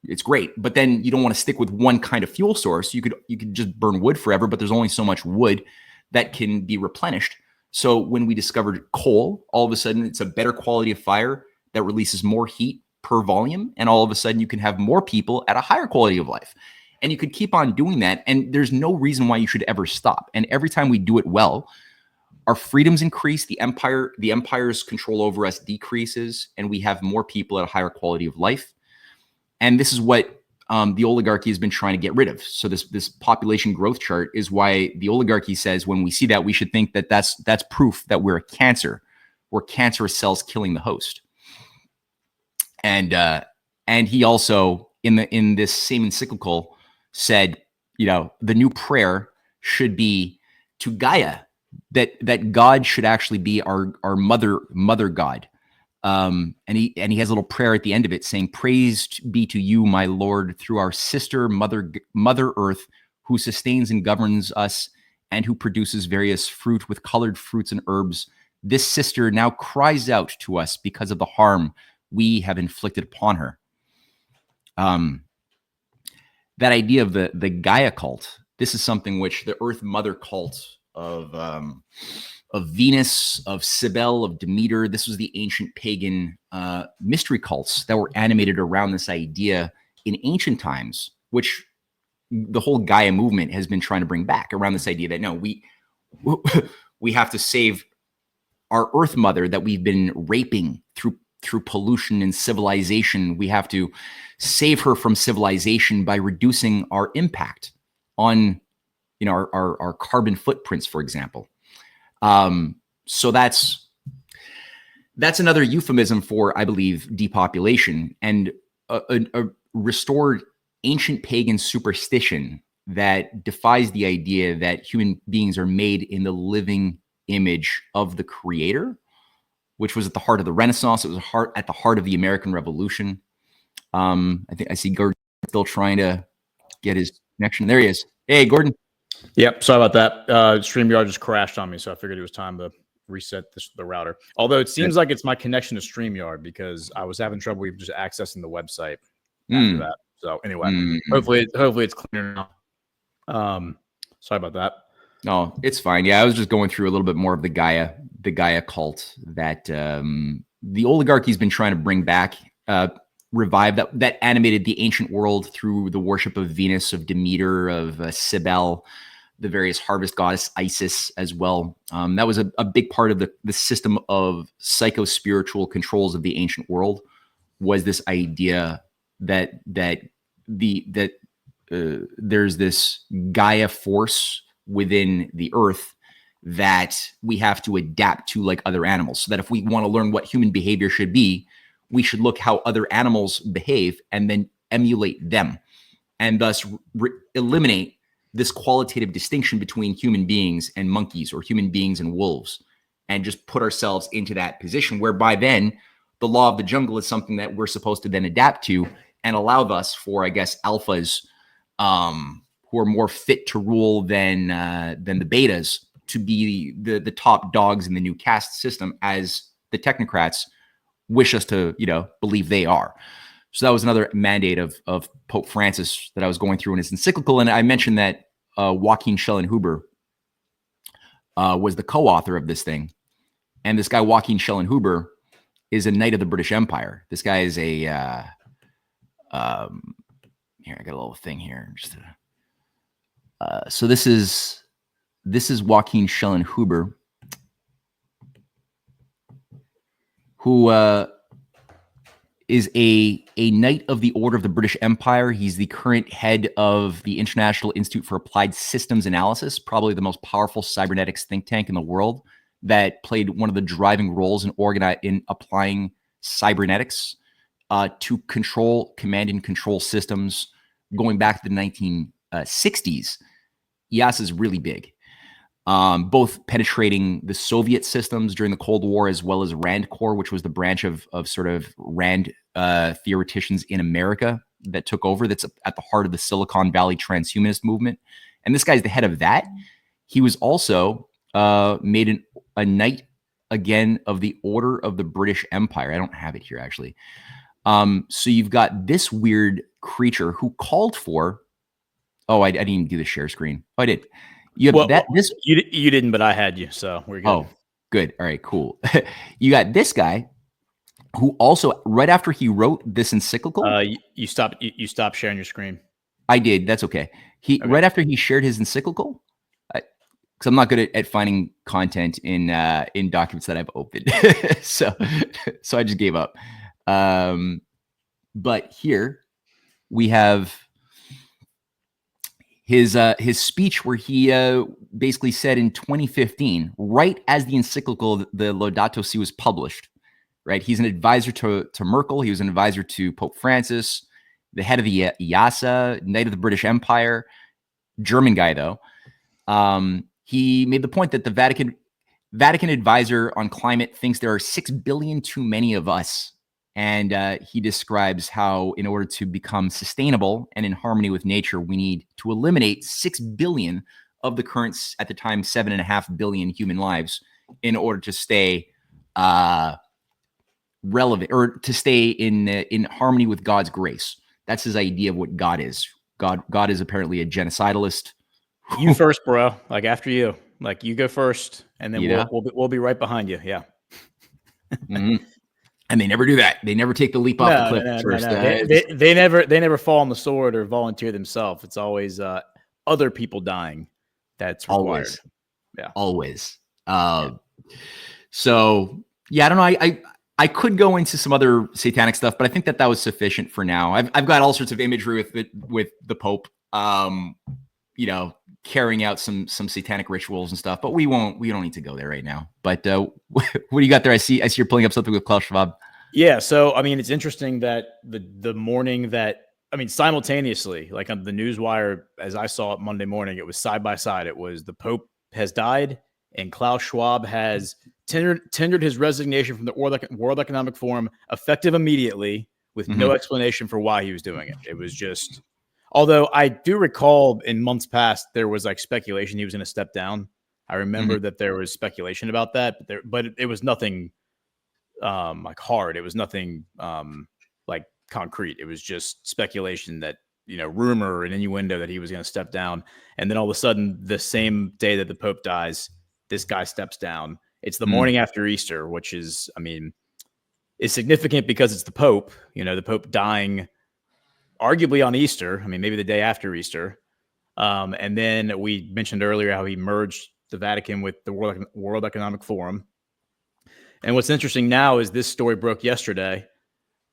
It's great, but then you don't want to stick with one kind of fuel source. You could just burn wood forever, but there's only so much wood that can be replenished. So when we discovered coal, all of a sudden it's a better quality of fire that releases more heat per volume, and all of a sudden you can have more people at a higher quality of life. And you could keep on doing that. And there's no reason why you should ever stop. And every time we do it well, our freedoms increase, the empire's control over us decreases, and we have more people at a higher quality of life. And this is what the oligarchy has been trying to get rid of. So this population growth chart is why the oligarchy says when we see that, we should think that that's proof that we're a cancer. We're cancerous cells killing the host. And he also in this same encyclical said, the new prayer should be to Gaia, that God should actually be our mother God. And he has a little prayer at the end of it saying, "Praised be to you, my Lord, through our sister mother Earth, who sustains and governs us and who produces various fruit with colored fruits and herbs. This sister now cries out to us because of the harm we have inflicted upon her." That idea of the Gaia cult, this is something which the Earth Mother cult of Venus, of Cybele, of Demeter, this was the ancient pagan mystery cults that were animated around this idea in ancient times, which the whole Gaia movement has been trying to bring back around this idea that no, we have to save our Earth Mother that we've been raping through pollution and civilization. We have to save her from civilization by reducing our impact on our carbon footprints, for example. So that's another euphemism for, I believe, depopulation and a restored ancient pagan superstition that defies the idea that human beings are made in the living image of the Creator, which was at the heart of the Renaissance. It was at the heart of the American Revolution. I think I see Gordon still trying to get his connection. There he is. Hey, Gordon. Yep, sorry about that. StreamYard just crashed on me, so I figured it was time to reset the router. Although it seems like it's my connection to StreamYard because I was having trouble even just accessing the website after that. So anyway, hopefully it's clear now. Sorry about that. No, it's fine. Yeah, I was just going through a little bit more of the Gaia cult that the oligarchy's been trying to bring back, revive that animated the ancient world through the worship of Venus, of Demeter, of Cybele, the various harvest goddess Isis as well. That was a big part of the system of psycho-spiritual controls of the ancient world, was this idea that there's this Gaia force within the earth that we have to adapt to like other animals. So that if we want to learn what human behavior should be, we should look how other animals behave and then emulate them, and thus eliminate this qualitative distinction between human beings and monkeys or human beings and wolves, and just put ourselves into that position whereby then the law of the jungle is something that we're supposed to then adapt to and allow us for, I guess, alphas who are more fit to rule than the betas to be the top dogs in the new caste system, as the technocrats wish us to, believe they are. So that was another mandate of Pope Francis that I was going through in his encyclical. And I mentioned that Joachim Schellenhuber was the co-author of this thing. And this guy, Joachim Schellenhuber, is a knight of the British Empire. This guy is a, here, I got a little thing here. So this is Joachim Schellenhuber, who is a knight of the Order of the British Empire. He's the current head of the International Institute for Applied Systems Analysis, probably the most powerful cybernetics think tank in the world, that played one of the driving roles in applying cybernetics to command and control systems going back to the 1960s. IAS is really big. Both penetrating the Soviet systems during the Cold War, as well as Rand Corps, which was the branch of sort of Rand theoreticians in America that took over. That's at the heart of the Silicon Valley transhumanist movement. And this guy's the head of that. He was also made a knight again of the Order of the British Empire. I don't have it here, actually. So you've got this weird creature who called for... Oh, I didn't even do the share screen. Oh, I did. You have you didn't, but I had you, so we're good. Oh, good. All right, cool. You got this guy who also, right after he wrote this encyclical, you stop sharing your screen. I did. That's okay. Okay. Right after he shared his encyclical, because I'm not good at finding content in documents that I've opened, so I just gave up. But here we have his speech where he basically said in 2015, right as the encyclical, the Laudato Si was published, right? He's an advisor to Merkel. He was an advisor to Pope Francis, the head of the IASA, Knight of the British Empire, German guy though. He made the point that the Vatican advisor on climate thinks there are 6 billion too many of us. And he describes how in order to become sustainable and in harmony with nature, we need to eliminate 6 billion of the current, at the time, 7.5 billion human lives in order to stay relevant or to stay in harmony with God's grace. That's his idea of what God is. God is apparently a genocidalist. You first, bro. Like after you. Like you go first, and then we'll be right behind you. Yeah. Mm-hmm. And they never do that. They never take the leap off the cliff first. No. They never fall on the sword or volunteer themselves. It's always other people dying. That's required. Always. Yeah. Always. So yeah, I don't know. I could go into some other satanic stuff, but I think that was sufficient for now. I've got all sorts of imagery with the Pope, carrying out some satanic rituals and stuff, but we don't need to go there right now. But what do you got there? I see you're pulling up something with Klaus Schwab. Yeah. So, I mean, it's interesting that the morning that, simultaneously, like on the Newswire, as I saw it Monday morning, it was side by side. It was the Pope has died and Klaus Schwab has tendered his resignation from the World Economic Forum effective immediately with no explanation for why he was doing it. It was just, although I do recall in months past, there was like speculation he was going to step down. I remember that there was speculation about that, but it was nothing like hard. It was nothing like concrete. It was just speculation that, rumor and innuendo that he was going to step down. And then all of a sudden, the same day that the Pope dies, this guy steps down. It's the morning after Easter, which is, is significant because it's the Pope, the Pope dying arguably on Easter. Maybe the day after Easter. And then we mentioned earlier how he merged the Vatican with the World Economic Forum. And what's interesting now is this story broke yesterday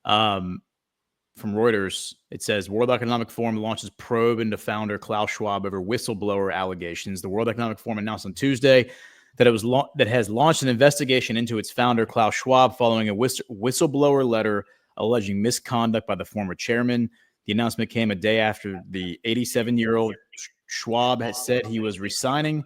from Reuters. It says World Economic Forum launches probe into founder Klaus Schwab over whistleblower allegations. The World Economic Forum announced on Tuesday that it has launched an investigation into its founder Klaus Schwab following a whistleblower letter alleging misconduct by the former chairman. The announcement came a day after the 87-year-old Schwab had said he was resigning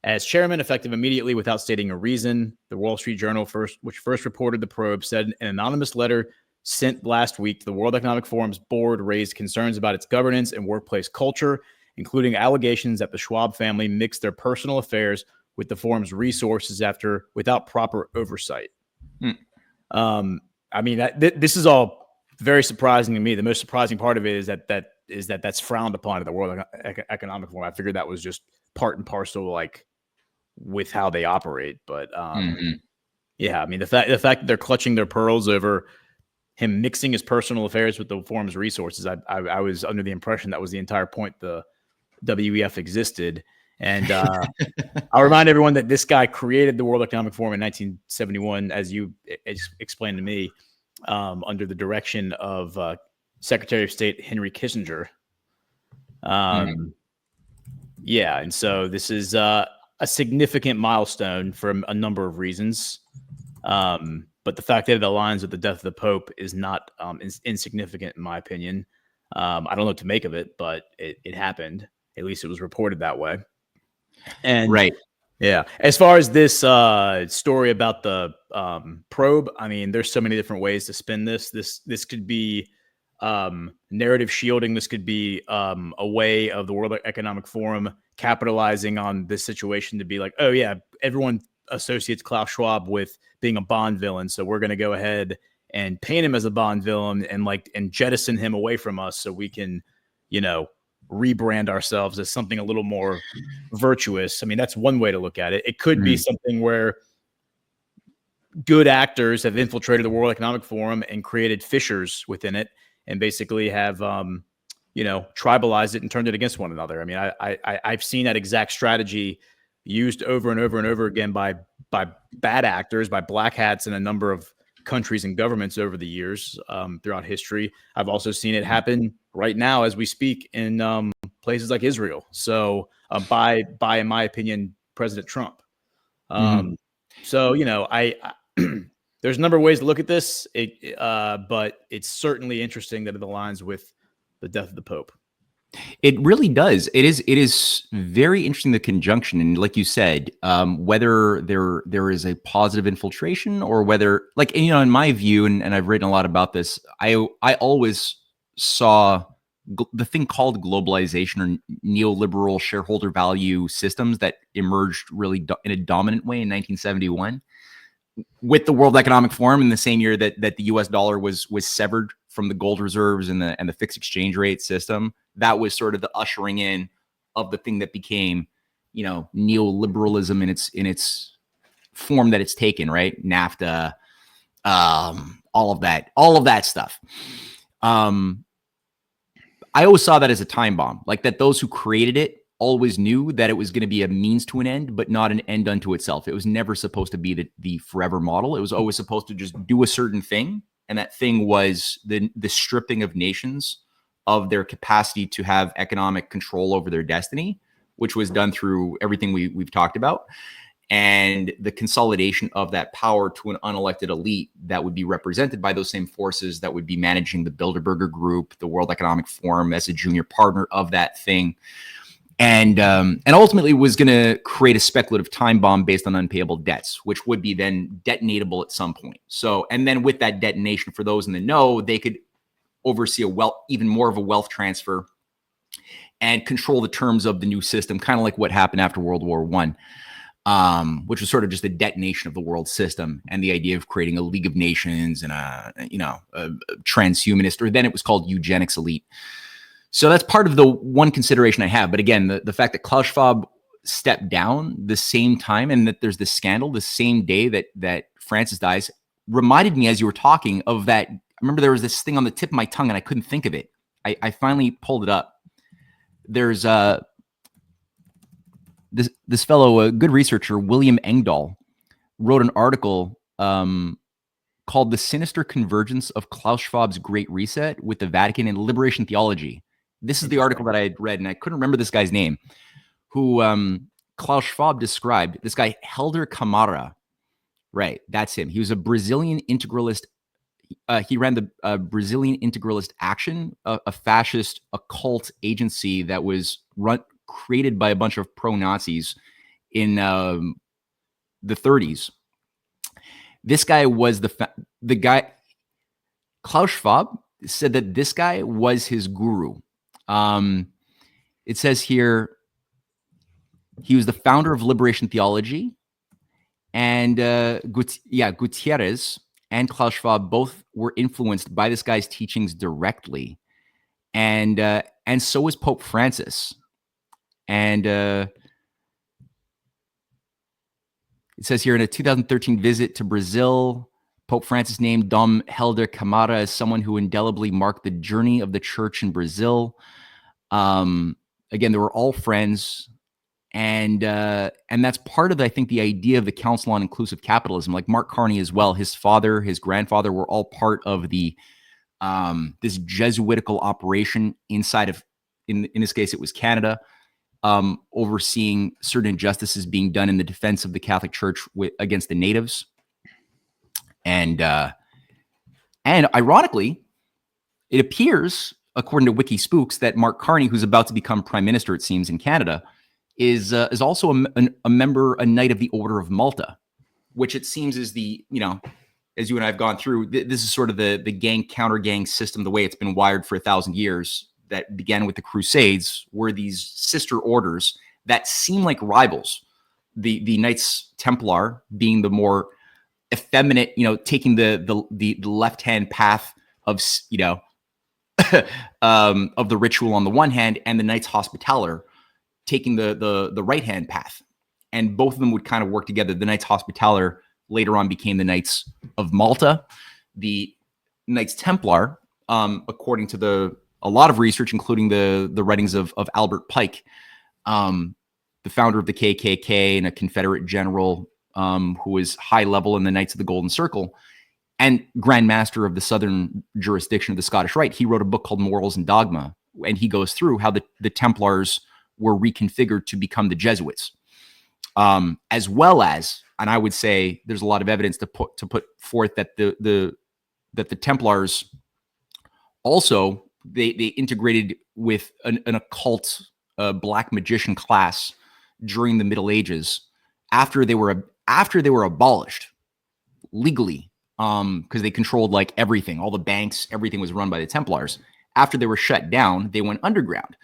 as chairman effective immediately without stating a reason. The Wall Street Journal, which first reported the probe, said an anonymous letter sent last week to the World Economic Forum's board raised concerns about its governance and workplace culture, including allegations that the Schwab family mixed their personal affairs with the forum's resources without proper oversight. This is all very surprising to me. The most surprising part of it is that's frowned upon at the World Economic Forum. I figured that was just part and parcel, like with how they operate. But the fact that they're clutching their pearls over him mixing his personal affairs with the forum's resources, I was under the impression that was the entire point the WEF existed. And I'll remind everyone that this guy created the World Economic Forum in 1971, as you explained to me, under the direction of Secretary of State Henry Kissinger. Yeah, and so this is a significant milestone for a number of reasons. But the fact that it aligns with the death of the Pope is not insignificant, in my opinion. I don't know what to make of it, but it happened. At least it was reported that way. And right. Yeah. As far as this story about the probe, there's so many different ways to spin this. This could be narrative shielding. This could be a way of the World Economic Forum capitalizing on this situation to be like, oh yeah, everyone associates Klaus Schwab with being a Bond villain, so we're going to go ahead and paint him as a Bond villain and jettison him away from us so we can, rebrand ourselves as something a little more virtuous. That's one way to look at it. It could be something where good actors have infiltrated the World Economic Forum and created fissures within it and basically have tribalized it and turned it against one another. I mean, I've seen that exact strategy used over and over and over again by bad actors, by black hats in a number of countries and governments over the years throughout history. I've also seen it happen right now as we speak in places like Israel. So by in my opinion, President Trump. So I there's a number of ways to look at this, but it's certainly interesting that it aligns with the death of the Pope. It really does. It is very interesting, the conjunction, and like you said, whether there is a positive infiltration or whether, like, in my view, and I've written a lot about this, I always saw the thing called globalization or neoliberal shareholder value systems that emerged really in a dominant way in 1971 with the World Economic Forum in the same year that the US dollar was severed from the gold reserves and the fixed exchange rate system. That was sort of the ushering in of the thing that became, neoliberalism in its form that it's taken, right? NAFTA, all of that stuff. I always saw that as a time bomb, like that those who created it always knew that it was going to be a means to an end, but not an end unto itself. It was never supposed to be the forever model. It was always supposed to just do a certain thing. And that thing was the stripping of nations of their capacity to have economic control over their destiny, which was done through everything we've talked about, and the consolidation of that power to an unelected elite that would be represented by those same forces that would be managing the Bilderberger Group, the World Economic Forum, as a junior partner of that thing. And ultimately was going to create a speculative time bomb based on unpayable debts, which would be then detonatable at some point. So, and then with that detonation, for those in the know, they could oversee even more of a wealth transfer and control the terms of the new system, kind of like what happened after World War I, which was sort of just a detonation of the world system and the idea of creating a League of Nations and a transhumanist, or then it was called eugenics elite. So that's part of the one consideration I have. But again, the fact that Klaus Schwab stepped down the same time and that there's this scandal the same day that Francis dies reminded me, as you were talking, of that. I remember there was this thing on the tip of my tongue and I couldn't think of it. I finally pulled it up. There's this fellow, a good researcher, William Engdahl, wrote an article called "The Sinister Convergence of Klaus Schwab's Great Reset with the Vatican and Liberation Theology." This is the article that I had read, and I couldn't remember this guy's name, who Klaus Schwab described. This guy, Helder Kamara, right? That's him. He was a Brazilian integralist. He ran the Brazilian Integralist Action, a fascist occult agency that was created by a bunch of pro-Nazis in the 30s. This guy was the guy. Klaus Schwab said that this guy was his guru. It says here he was the founder of Liberation Theology, and Gutierrez and Klaus Schwab both were influenced by this guy's teachings directly, and so was Pope Francis. And it says here, in a 2013 visit to Brazil, Pope Francis named Dom Helder Kamara as someone who indelibly marked the journey of the church in Brazil. Again, they were all friends. And that's part of, I think, the idea of the Council on Inclusive Capitalism. Like Mark Carney as well, his father, his grandfather were all part of the this Jesuitical operation inside of, in this case, it was Canada, overseeing certain injustices being done in the defense of the Catholic Church against the natives. And ironically, it appears, according to Wiki Spooks, that Mark Carney, who's about to become prime minister, it seems, in Canada, is also a member, a Knight of the Order of Malta, which it seems is the, as you and I have gone through, this is sort of the gang counter gang system, the way it's been wired for 1,000 years, that began with the Crusades, were these sister orders that seem like rivals. The Knights Templar being the more effeminate, taking the left-hand path of, of the ritual on the one hand, and the Knights Hospitaller taking the right-hand path. And both of them would kind of work together. The Knights Hospitaller later on became the Knights of Malta. The Knights Templar, according to the a lot of research, including the writings of Albert Pike, the founder of the KKK and a Confederate general who was high level in the Knights of the Golden Circle and Grand Master of the Southern jurisdiction of the Scottish Rite. He wrote a book called Morals and Dogma, and he goes through how the Templars were reconfigured to become the Jesuits, as well as, and I would say there's a lot of evidence to put forth that the Templars also they integrated with an occult black magician class during the Middle Ages after they were abolished legally, because they controlled like everything, all the banks, everything was run by the Templars. After they were shut down, they went underground.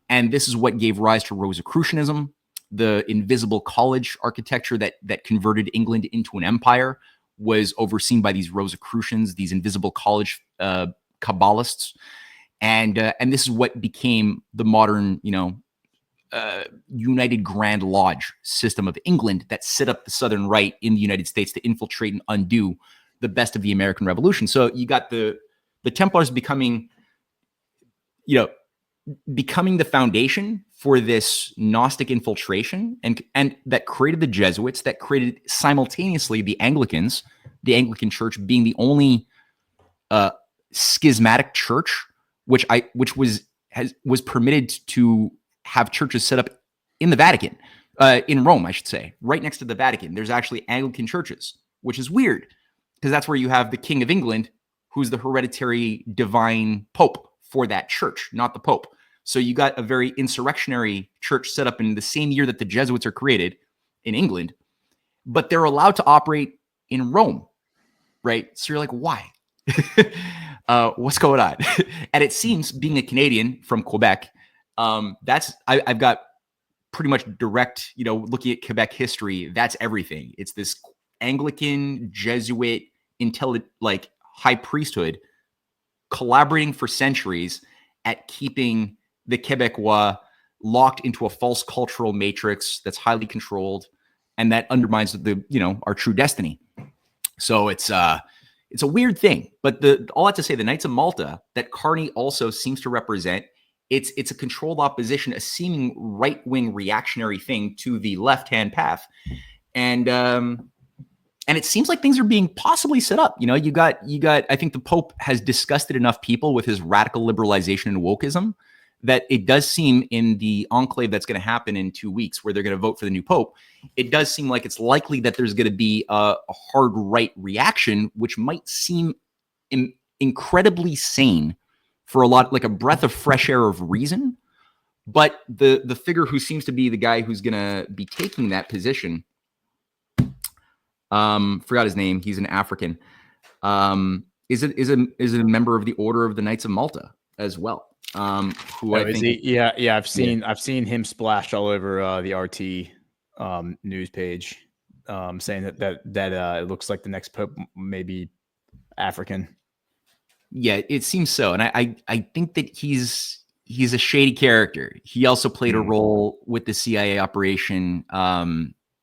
And this is what gave rise to Rosicrucianism, the invisible college architecture that converted England into an empire was overseen by these Rosicrucians, these invisible college Kabbalists. And this is what became the modern, United Grand Lodge system of England that set up the Southern Rite in the United States to infiltrate and undo the best of the American Revolution. So you got the Templars becoming the foundation for this Gnostic infiltration, and that created the Jesuits, that created simultaneously the Anglicans, the Anglican Church being the only schismatic church, which was permitted to have churches set up in the Vatican, in Rome, I should say, right next to the Vatican. There's actually Anglican churches, which is weird because that's where you have the King of England, who's the hereditary divine pope for that church, not the pope. So you got a very insurrectionary church set up in the same year that the Jesuits are created in England, but they're allowed to operate in Rome, right? So you're like, why? What's going on? And it seems, being a Canadian from Quebec, I've got pretty much direct, looking at Quebec history, that's everything. It's this Anglican, Jesuit, like high priesthood collaborating for centuries at keeping the Quebecois locked into a false cultural matrix that's highly controlled and that undermines our true destiny. So it's a weird thing. But all that to say, the Knights of Malta that Carney also seems to represent, it's a controlled opposition, a seeming right-wing reactionary thing to the left-hand path. And it seems like things are being possibly set up. You got, I think the Pope has disgusted enough people with his radical liberalization and wokeism that it does seem, in the enclave that's going to happen in 2 weeks, where they're going to vote for the new Pope, it does seem like it's likely that there's going to be a hard right reaction, which might seem incredibly sane for a lot, like a breath of fresh air of reason. But the figure who seems to be the guy who's going to be taking that position, forgot his name. He's an African. Is a member of the Order of the Knights of Malta as well. Who I think, I've seen him splash all over the RT news page, saying that it looks like the next Pope may be African. Yeah, it seems so, and I think that he's a shady character. He also played a role with the CIA operation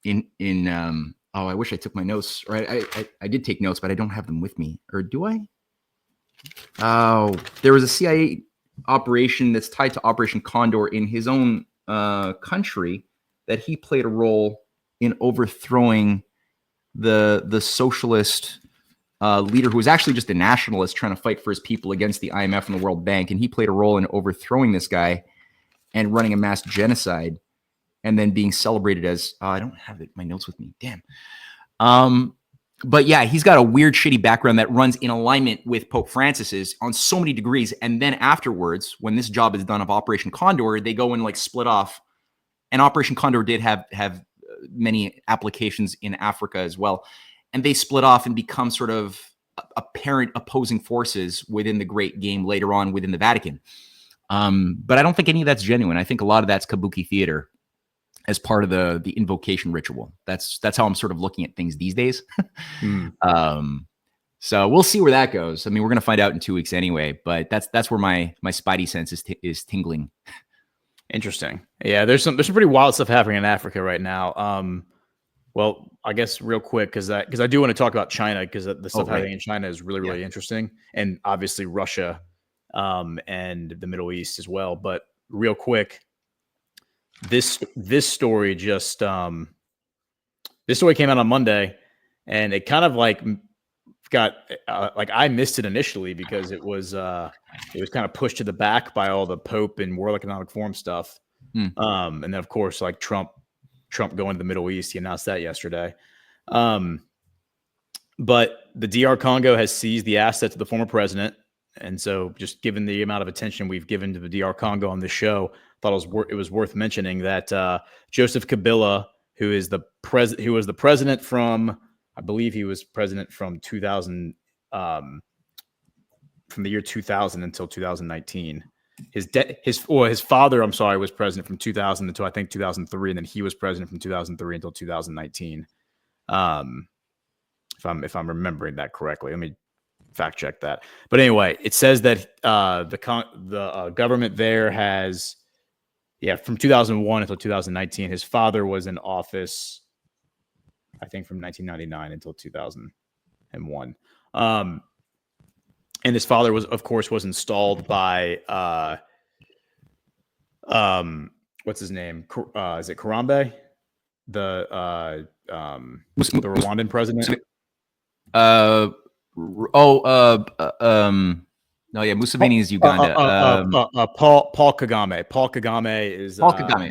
in I wish I took my notes. Right, I did take notes, but I don't have them with me. Or do I? Oh, there was a CIA operation that's tied to Operation Condor in his own country that he played a role in overthrowing the socialist leader who was actually just a nationalist trying to fight for his people against the IMF and the World Bank. And he played a role in overthrowing this guy and running a mass genocide, and then being celebrated as, I don't have my notes with me. Damn. But yeah, he's got a weird, shitty background that runs in alignment with Pope Francis's on so many degrees. And then afterwards, when this job is done of Operation Condor, they go and like split off. And Operation Condor did have many applications in Africa as well. And they split off and become sort of apparent opposing forces within the great game later on within the Vatican. But I don't think any of that's genuine. I think a lot of that's kabuki theater as part of the invocation ritual. That's how I'm sort of looking at things these days. So we'll see where that goes. I mean, we're going to find out in 2 weeks anyway, but that's where my spidey sense is tingling. Interesting. Yeah, there's some pretty wild stuff happening in Africa right now. Well, I guess real quick, because I do want to talk about China, because the stuff happening in China is really, really interesting. And obviously Russia and the Middle East as well. But real quick, this story just this story came out on Monday, and it kind of like got like I missed it initially because it was kind of pushed to the back by all the Pope and World Economic Forum stuff. And then of course like Trump going to the Middle East, he announced that yesterday. But the DR Congo has seized the assets of the former president. And so just given the amount of attention we've given to the DR Congo on this show, I thought it was worth mentioning that Joseph Kabila, who was the president from, I believe he was president from 2000, from the year 2000 until 2019. His father, I'm sorry, was president from 2000 until I think 2003, and then he was president from 2003 until 2019. If I'm remembering that correctly, let me fact check that. But anyway, it says that the government there has, from 2001 until 2019, his father was in office, I think from 1999 until 2001. And his father was installed by what's his name? Is it Karambe? The Rwandan president. Museveni is Uganda. Paul Kagame. Paul Kagame is Paul Kagame.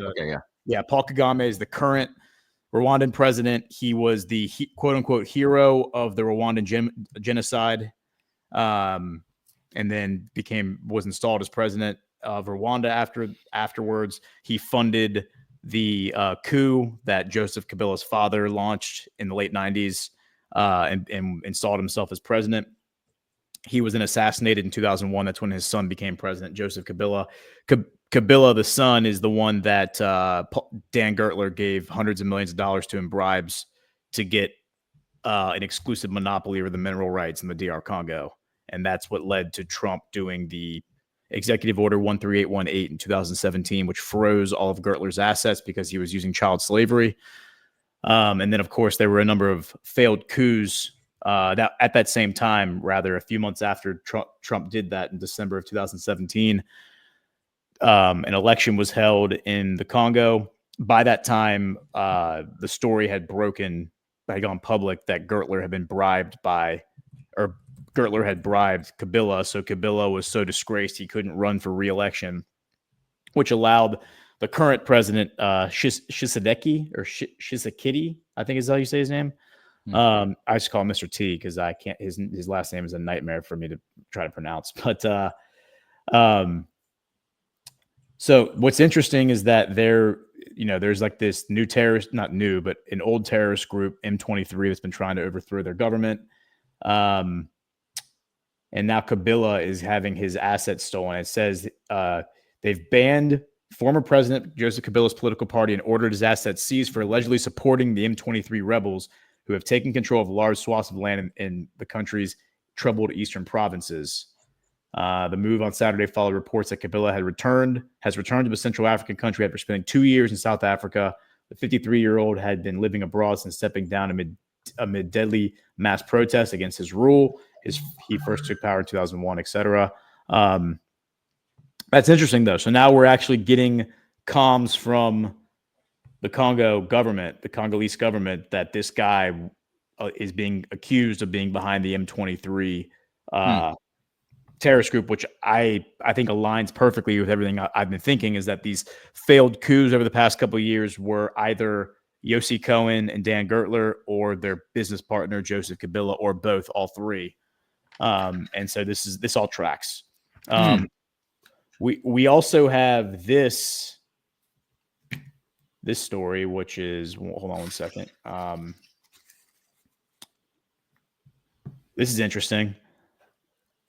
Paul Kagame is the current Rwandan president. He was the quote unquote hero of the Rwandan genocide, and then was installed as president of Rwanda afterwards. He funded the coup that Joseph Kabila's father launched in the late 90s, and installed himself as president. He was then assassinated in 2001. That's when his son became president, Joseph Kabila. Kabila, the son, is the one that Dan Gertler gave hundreds of millions of dollars to in bribes to get an exclusive monopoly over the mineral rights in the DR Congo. And that's what led to Trump doing the Executive Order 13818 in 2017, which froze all of Gertler's assets because he was using child slavery. And then, of course, there were a number of failed coups that at that same time, rather, a few months after Trump did that in December of 2017, an election was held in the Congo. By that time, the story had gone public that Gertler had been bribed Gertler had bribed Kabila. So Kabila was so disgraced he couldn't run for re-election, which allowed the current president, Tshisekedi, I think is how you say his name. I just call him Mr. T because I can't. His last name is a nightmare for me to try to pronounce. But so what's interesting is that there's like this new terrorist, not new, but an old terrorist group, M23, that's been trying to overthrow their government. And now Kabila is having his assets stolen. It says they've banned former President Joseph Kabila's political party and ordered his assets seized for allegedly supporting the M23 rebels who have taken control of large swaths of land in the country's troubled eastern provinces. The move on Saturday followed reports that Kabila has returned to the Central African country after spending 2 years in South Africa. The 53-year-old had been living abroad since stepping down amid deadly mass protests against his rule. He first took power in 2001, etc. That's interesting, though. So now we're actually getting comms from the Congo government, the Congolese government, that this guy is being accused of being behind the M23 terrorist group, which I think aligns perfectly with everything I've been thinking, is that these failed coups over the past couple of years were either Yossi Cohen and Dan Gertler or their business partner, Joseph Kabila, or both, all three. And so this all tracks. We also have this story, which is, hold on one second. This is interesting.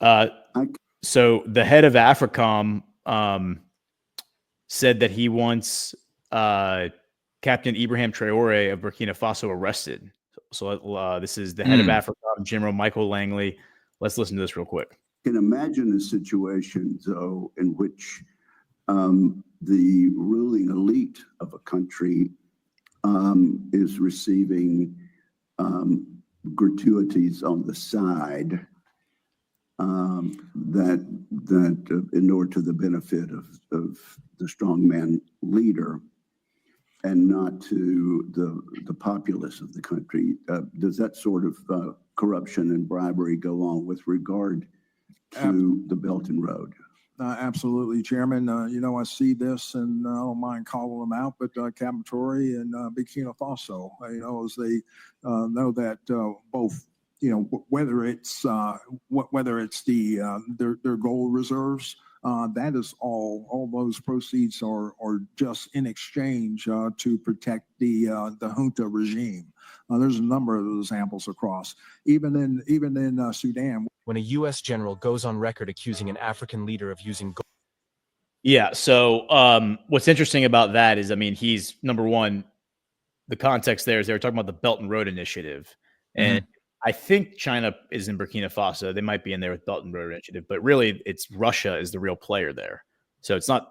So the head of AFRICOM said that he wants Captain Ibrahim Traore of Burkina Faso arrested. So this is the head of AFRICOM, General Michael Langley. Let's listen to this real quick. Can imagine a situation, though, in which the ruling elite of a country is receiving gratuities on the side that inure to the benefit of the strongman leader and not to the populace of the country. Does that sort of corruption and bribery go on with regard to the Belt and Road? Absolutely, Chairman. I see this, and I don't mind calling them out, but Capitoli and Burkina Faso, as they know that both, whether it's their gold reserves, that is all those proceeds are just in exchange to protect the junta regime. There's a number of examples across, even in Sudan. When a U.S. general goes on record accusing an African leader of using gold. Yeah. So what's interesting about that is, he's, number one, the context there is they were talking about the Belt and Road Initiative. And I think China is in Burkina Faso. They might be in there with Belt and Road Initiative, but really it's Russia is the real player there. So it's not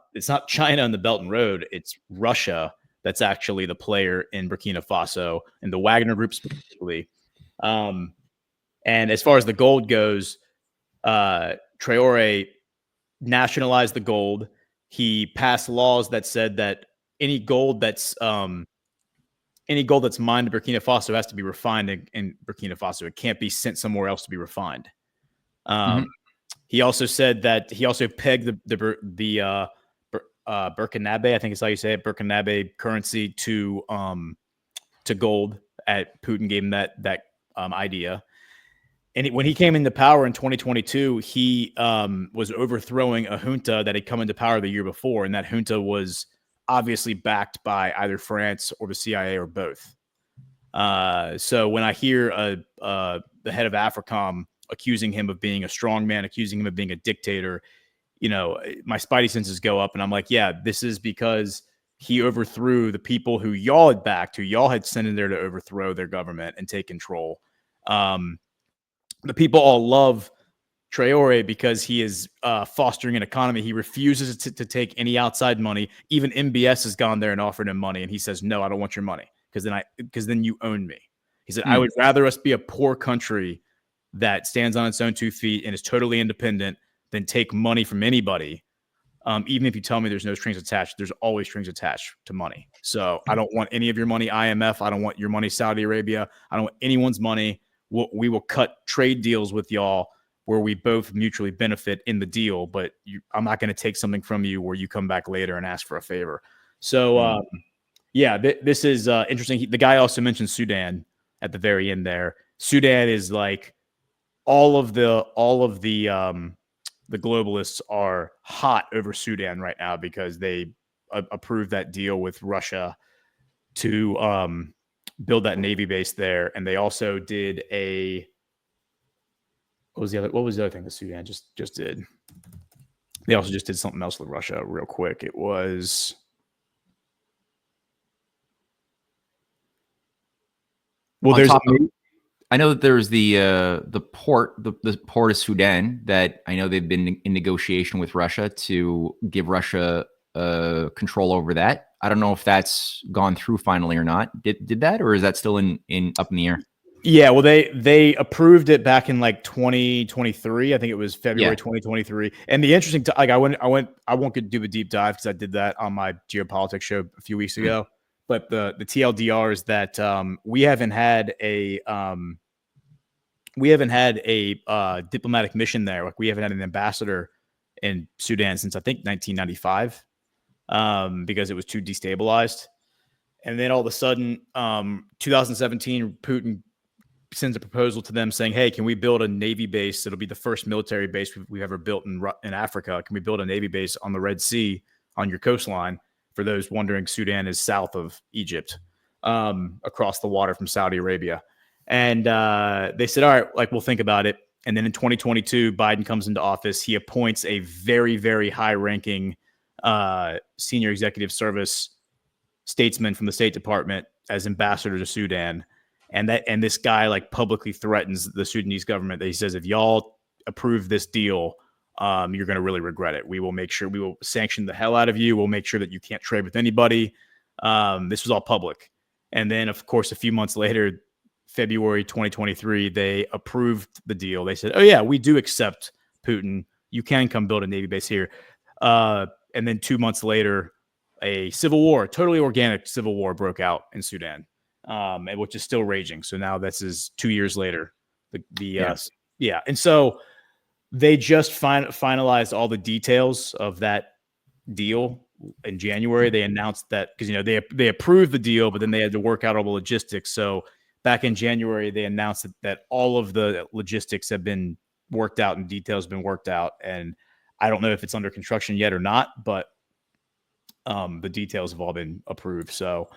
China and the Belt and Road. It's Russia that's actually the player in Burkina Faso and the Wagner Group specifically. And as far as the gold goes, Traoré nationalized the gold. He passed laws that said that any gold that's mined in Burkina Faso has to be refined in Burkina Faso. It can't be sent somewhere else to be refined. He also said that he also pegged the Burkinabe, I think is how you say it, Burkinabe currency to gold. Putin gave him that idea. And when he came into power in 2022, he was overthrowing a junta that had come into power the year before, and that junta was obviously backed by either France or the CIA or both. So when I hear the head of AFRICOM accusing him of being a strongman, accusing him of being a dictator, my spidey senses go up, and I'm like, yeah, this is because he overthrew the people who y'all had backed, who y'all had sent in there to overthrow their government and take control. The people all love Traoré because he is fostering an economy. He refuses to take any outside money. Even MBS has gone there and offered him money, and he says, no, I don't want your money because then you own me. He said, I would rather us be a poor country that stands on its own 2 feet and is totally independent than take money from anybody. Even if you tell me there's no strings attached, there's always strings attached to money. So I don't want any of your money, IMF. I don't want your money, Saudi Arabia. I don't want anyone's money. We will cut trade deals with y'all where we both mutually benefit in the deal, but I'm not going to take something from you where you come back later and ask for a favor. So, this is interesting. The guy also mentioned Sudan at the very end there. Sudan is like all of the globalists are hot over Sudan right now because they approved that deal with Russia to build that Navy base there. And they also did what was the other thing that Sudan just did? They also just did something else with Russia real quick. It was I know that there's the port of Sudan that I know they've been in negotiation with Russia to give Russia control over that. I don't know if that's gone through finally or not. Did that, or is that still in up in the air? Yeah, well, they approved it back in like 2023. I think it was February 2023. And the interesting, I won't get to do a deep dive because I did that on my geopolitics show a few weeks ago. But the TLDR is that we haven't had a diplomatic mission there. Like we haven't had an ambassador in Sudan since I think 1995 because it was too destabilized. And then all of a sudden, 2017, Putin sends a proposal to them saying, hey, can we build a Navy base? It'll be the first military base we've ever built in Africa. Can we build a Navy base on the Red Sea on your coastline? For those wondering, Sudan is south of Egypt, across the water from Saudi Arabia. And they said, all right, we'll think about it. And then in 2022, Biden comes into office. He appoints a very, very high-ranking senior executive service statesman from the State Department as ambassador to Sudan. And this guy publicly threatens the Sudanese government that he says, if y'all approve this deal, you're going to really regret it. We will make sure we will sanction the hell out of you. We'll make sure that you can't trade with anybody. This was all public. And then, of course, a few months later, February 2023, they approved the deal. They said, "Oh yeah, we do accept Putin. You can come build a Navy base here." And then 2 months later, a civil war, totally organic civil war, broke out in Sudan, and which is still raging. So now this is 2 years later. And so they just finalized all the details of that deal in January. They announced that because they approved the deal, but then they had to work out all the logistics. So back in January, they announced that all of the logistics have been worked out and details have been worked out. And I don't know if it's under construction yet or not, but the details have all been approved. So,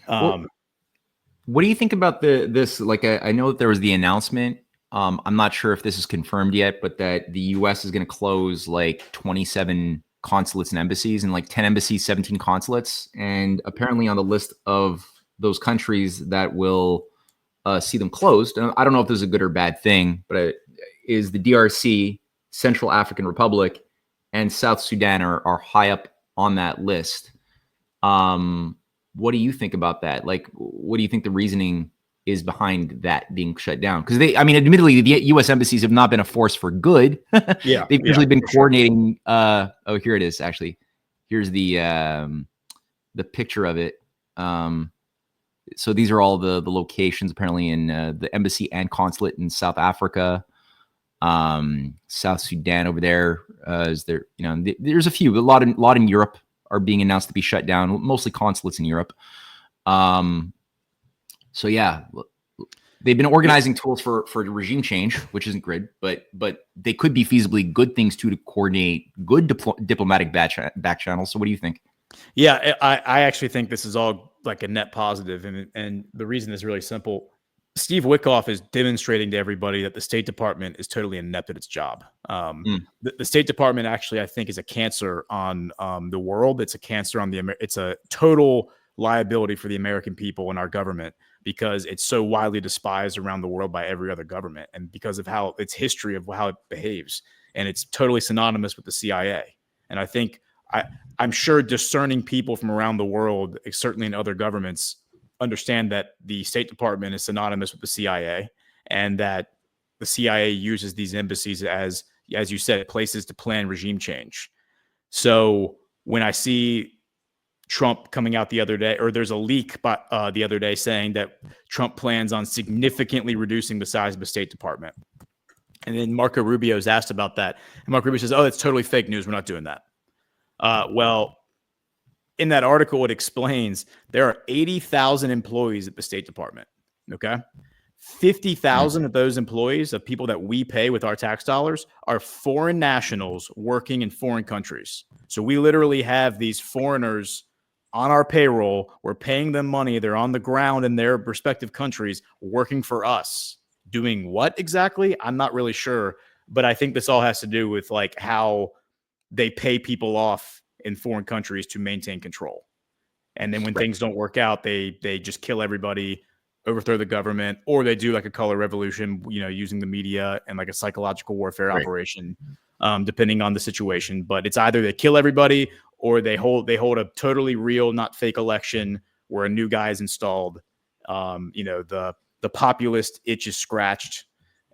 what do you think about this? Like, I know that there was the announcement. I'm not sure if this is confirmed yet, but that the U.S. is going to close like 27 consulates and embassies, and like 10 embassies, 17 consulates. And apparently on the list of those countries that will see them closed, and I don't know if this is a good or bad thing, but is the DRC, Central African Republic, and South Sudan are high up on that list. What do you think about that? Like, what do you think the reasoning is behind that being shut down? Because admittedly, the U.S. embassies have not been a force for good. Yeah, they've usually been coordinating. Oh, here it is. Actually, here's the picture of it. So these are all the locations apparently in the embassy and consulate in South Africa, South Sudan over there. Is there? There's a few. A lot in Europe are being announced to be shut down. Mostly consulates in Europe. So yeah, they've been organizing tools for regime change, which isn't good, but they could be feasibly good things too, to coordinate good diplomatic back channels. So what do you think? Yeah, I actually think this is all like a net positive, and the reason is really simple. Steve Witkoff is demonstrating to everybody that the State Department is totally inept at its job. The State Department actually, I think, is a cancer on the world. It's a cancer on it's a total liability for the American people and our government, because it's so widely despised around the world by every other government, and because of how its history of how it behaves. And it's totally synonymous with the CIA. And I think I'm sure discerning people from around the world, certainly in other governments, understand that the State Department is synonymous with the CIA, and that the CIA uses these embassies as you said, places to plan regime change. So when I see Trump coming out the other day, or there's a leak the other day saying that Trump plans on significantly reducing the size of the State Department, and then Marco Rubio is asked about that, and Marco Rubio says, "Oh, that's totally fake news. We're not doing that." Well, in that article, it explains there are 80,000 employees at the State Department. Okay. 50,000 of those employees, of people that we pay with our tax dollars, are foreign nationals working in foreign countries. So we literally have these foreigners on our payroll. We're paying them money. They're on the ground in their respective countries working for us. Doing what exactly? I'm not really sure. But I think this all has to do with like how they pay people off in foreign countries to maintain control. And then when things don't work out, they just kill everybody, overthrow the government, or they do like a color revolution, using the media and like a psychological warfare operation, depending on the situation. But it's either they kill everybody, or they hold a totally real, not fake election where a new guy is installed. The populist itch is scratched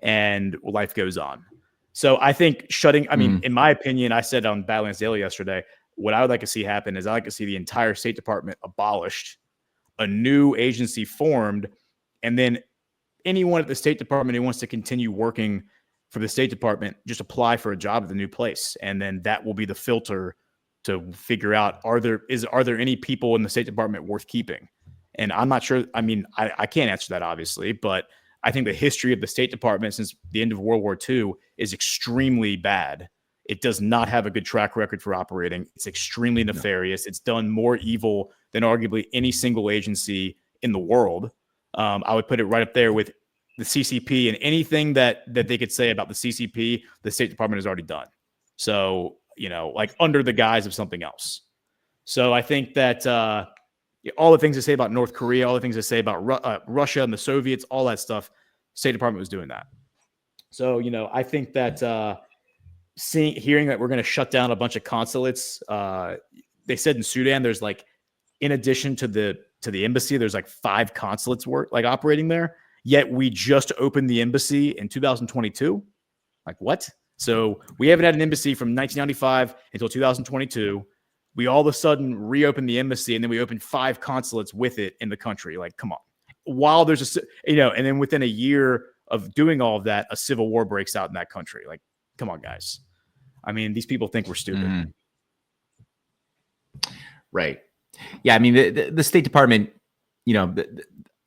and life goes on. So I think in my opinion, I said on Badlands Daily yesterday, what I would like to see happen is I like to see the entire State Department abolished, a new agency formed, and then anyone at the State Department who wants to continue working for the State Department just apply for a job at the new place. And then that will be the filter to figure out, are there any people in the State Department worth keeping? And I'm not sure. I mean, I can't answer that, obviously, but I think the history of the State Department since the end of World War II is extremely bad. It does not have a good track record for operating. It's extremely nefarious. It's done more evil than arguably any single agency in the world. I would put it right up there with the CCP, and anything that they could say about the CCP, the State Department has already done. So, like under the guise of something else. So I think that all the things they say about North Korea, all the things they say about Russia and the Soviets, all that stuff, State Department was doing that. So, I think that hearing that we're going to shut down a bunch of consulates, they said in Sudan, there's like, in addition to the to the embassy. There's like 5 consulates operating there. Yet we just opened the embassy in 2022. Like what? So we haven't had an embassy from 1995 until 2022. We all of a sudden reopened the embassy, and then we opened 5 consulates with it in the country. Like, come on. While there's and then within a year of doing all of that, a civil war breaks out in that country. Like, come on, guys. I mean, these people think we're stupid. Mm-hmm. Right. Yeah. I mean, the State Department,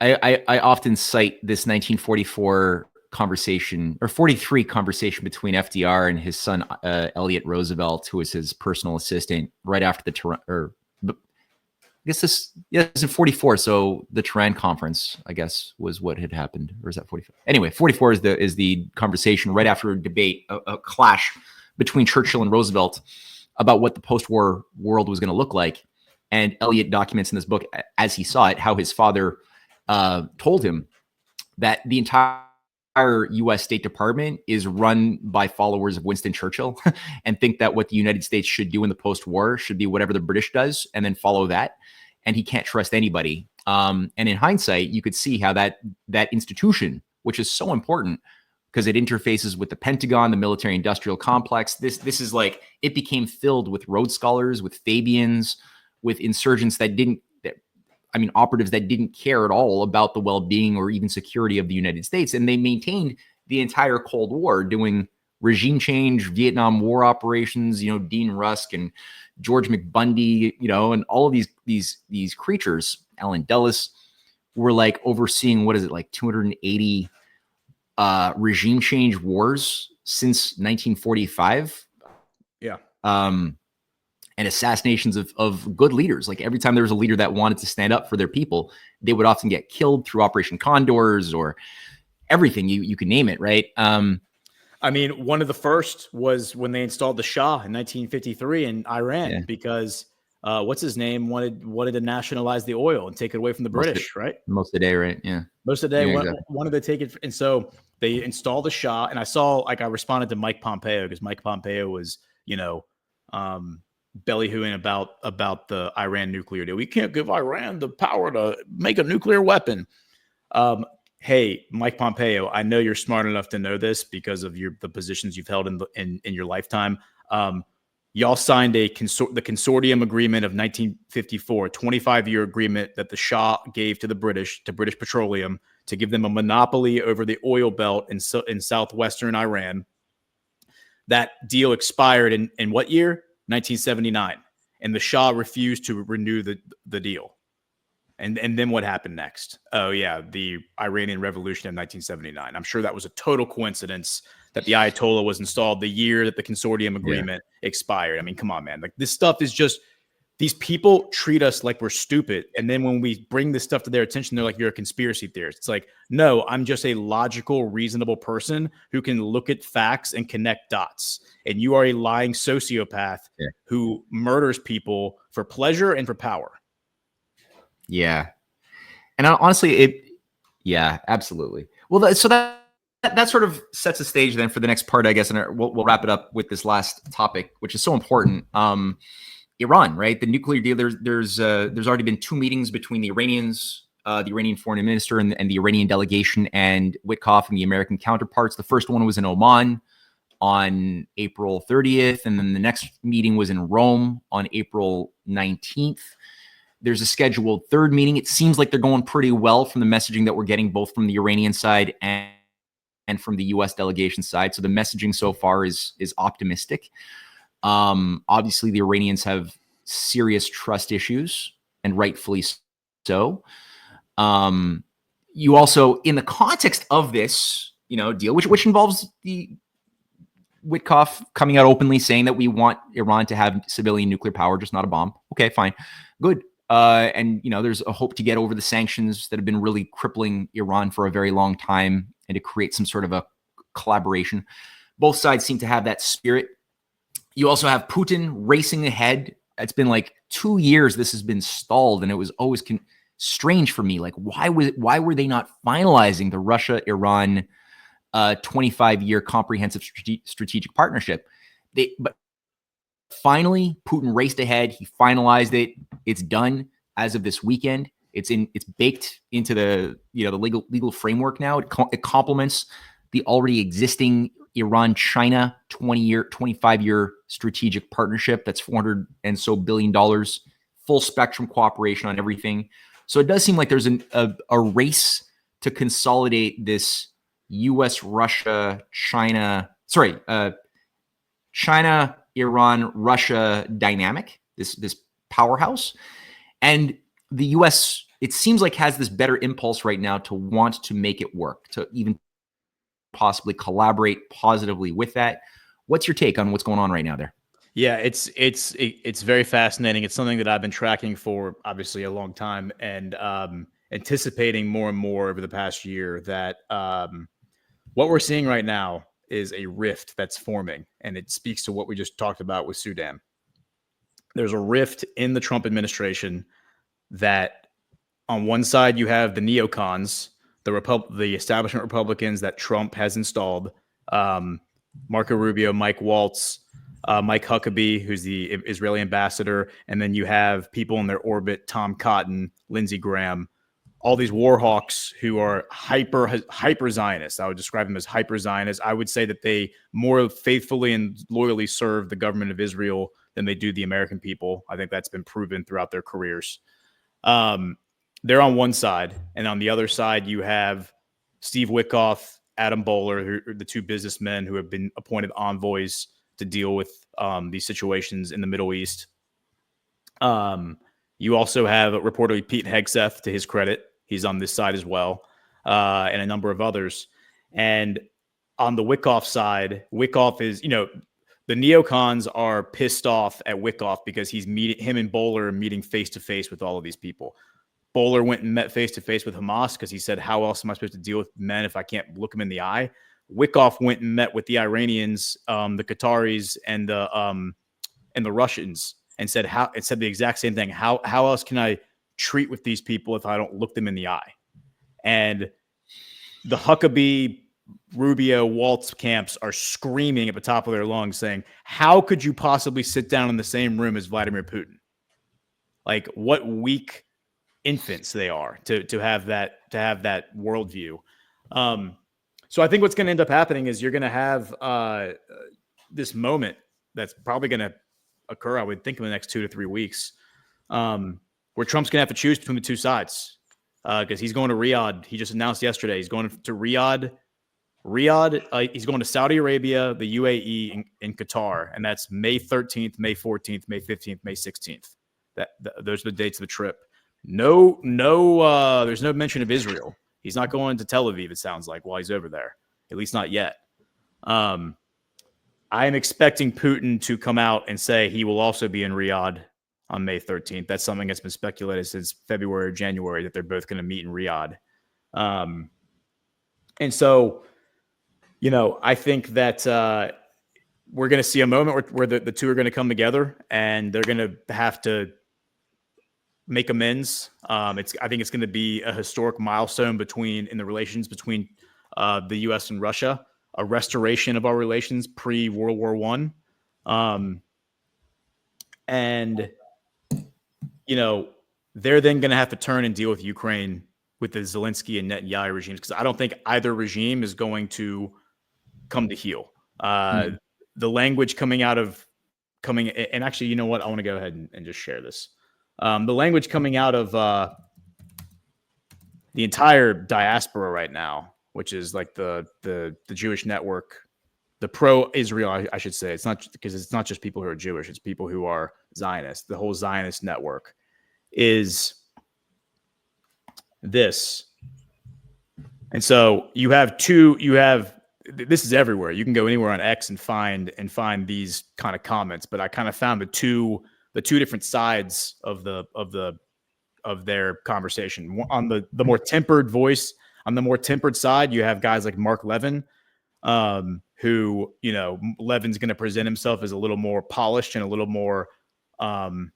I often cite this 1944 conversation or 43 conversation between FDR and his son, Elliot Roosevelt, who was his personal assistant right after it's in 44. So the Tehran conference, I guess, was what had happened. Or is that 44? Anyway, 44 is the conversation right after a debate, a clash between Churchill and Roosevelt about what the post-war world was going to look like. And Elliot documents in this book, as he saw it, how his father told him that the entire U.S. State Department is run by followers of Winston Churchill and think that what the United States should do in the post-war should be whatever the British does and then follow that. And he can't trust anybody. And in hindsight, you could see how that institution, which is so important because it interfaces with the Pentagon, the military-industrial complex. This is like, it became filled with Rhodes Scholars, with Fabians, with insurgents operatives that didn't care at all about the well-being or even security of the United States. And they maintained the entire Cold War doing regime change, Vietnam War operations, Dean Rusk and George McBundy, and all of these creatures, Alan Dulles, were like overseeing, 280 regime change wars since 1945. Yeah. And assassinations of good leaders. Like every time there was a leader that wanted to stand up for their people, they would often get killed through Operation Condors or everything you can name it, right? One of the first was when they installed the Shah in 1953 in Iran because what's his name wanted to nationalize the oil and take it away from the British, right? Most of the day, right? Yeah. Most of the day, exactly. Wanted to take it. And so they installed the Shah. And I responded to Mike Pompeo because Mike Pompeo was, bellyhooing about the Iran nuclear deal. We can't give Iran the power to make a nuclear weapon. Hey, Mike Pompeo, I know you're smart enough to know this because of the positions you've held in your lifetime. Y'all signed the consortium agreement of 1954, 25-year agreement that the Shah gave to British Petroleum to give them a monopoly over the oil belt in southwestern Iran. That deal expired in what year? 1979, and the Shah refused to renew the deal. And then what happened next? Oh yeah, the Iranian Revolution in 1979. I'm sure that was a total coincidence that the Ayatollah was installed the year that the consortium agreement expired. I mean, come on, man. Like this stuff is just, these people treat us like we're stupid. And then when we bring this stuff to their attention, they're like, you're a conspiracy theorist. It's like, no, I'm just a logical, reasonable person who can look at facts and connect dots. And you are a lying sociopath who murders people for pleasure and for power. Yeah. And honestly, absolutely. Well, so that sort of sets a stage then for the next part, I guess. And we'll wrap it up with this last topic, which is so important. Iran, right? The nuclear deal. There's already been 2 meetings between the Iranians, the Iranian foreign minister and the Iranian delegation, and Witkoff and the American counterparts. The first one was in Oman on April 30th, and then the next meeting was in Rome on April 19th. There's a scheduled third meeting. It seems like they're going pretty well from the messaging that we're getting, both from the Iranian side and from the U.S. delegation side. So the messaging so far is optimistic. Obviously, the Iranians have serious trust issues, and rightfully so. You also, in the context of this, deal, which involves the Witkoff coming out openly saying that we want Iran to have civilian nuclear power, just not a bomb. Okay, fine, good. And there's a hope to get over the sanctions that have been really crippling Iran for a very long time, and to create some sort of a collaboration. Both sides seem to have that spirit. You also have Putin racing ahead. It's been like 2 years this has been stalled, and it was always strange for me. Like, why were they not finalizing the Russia-Iran 25-year comprehensive strategic partnership? But finally, Putin raced ahead. He finalized it. It's done as of this weekend. It's baked into the the legal framework now. It complements the already existing Iran-China 25-year strategic partnership that's $400 and so billion, full spectrum cooperation on everything. So it does seem like there's a race to consolidate this U.S., Russia, China, Iran, Russia dynamic, this powerhouse. And the U.S., it seems like, has this better impulse right now to want to make it work, to even possibly collaborate positively with that. What's your take on what's going on right now there? Yeah, it's very fascinating. It's something that I've been tracking for obviously a long time, and anticipating more and more over the past year that what we're seeing right now is a rift that's forming, and it speaks to what we just talked about with Sudan. There's a rift in the Trump administration that on one side you have the neocons, the establishment Republicans that Trump has installed, Marco Rubio, Mike Waltz, Mike Huckabee, who's the Israeli ambassador, and then you have people in their orbit, Tom Cotton, Lindsey Graham, all these war hawks who are hyper Zionists. I would describe them as hyper Zionists. I would say that they more faithfully and loyally serve the government of Israel than they do the American people. I think that's been proven throughout their careers. They're on one side, and on the other side, you have Steve Witkoff, Adam Bowler, who are the two businessmen who have been appointed envoys to deal with these situations in the Middle East. You also have reportedly Pete Hegseth, to his credit. He's on this side as well, and a number of others. And on the Witkoff side, Witkoff is, the neocons are pissed off at Witkoff because him and Bowler are meeting face-to-face with all of these people. Bowler went and met face-to-face with Hamas because he said, how else am I supposed to deal with men if I can't look them in the eye? Witkoff went and met with the Iranians, the Qataris, and the Russians, and said the exact same thing. How else can I treat with these people if I don't look them in the eye? And the Huckabee, Rubio, Waltz camps are screaming at the top of their lungs, saying, "How could you possibly sit down in the same room as Vladimir Putin? Like, what weak infants they are to have that worldview." So I think what's going to end up happening is you're going to have this moment that's probably going to occur, I would think, in the next 2 to 3 weeks, where Trump's going to have to choose between the two sides, because he's going to Riyadh. He just announced yesterday he's going to Riyadh. He's going to Saudi Arabia, the UAE, and Qatar, and that's May 13th, May 14th, May 15th, May 16th. Those are the dates of the trip. No, there's no mention of Israel. He's not going to Tel Aviv, it sounds like, while he's over there, at least not yet. I am expecting Putin to come out and say he will also be in Riyadh on May 13th. That's something that's been speculated since February or January, that they're both going to meet in Riyadh. And so, I think that we're going to see a moment where the two are going to come together, and they're going to have to make amends. I think it's going to be a historic milestone in the relations between the U.S. and Russia, a restoration of our relations pre-World War I. And they're then going to have to turn and deal with Ukraine with the Zelensky and Netanyahu regimes, because I don't think either regime is going to come to heel. The language and actually, you know what? I want to go ahead and just share this. The language coming out of the entire diaspora right now, which is like the Jewish network, the pro-Israel, I should say. It's not, because it's not just people who are Jewish; it's people who are Zionists. The whole Zionist network is this, and so you have this is everywhere. You can go anywhere on X and find these kind of comments. But I kind of found the two different sides of their conversation. On the more tempered voice, on the more tempered side, you have guys like Mark Levin, who, Levin's going to present himself as a little more polished and a little more of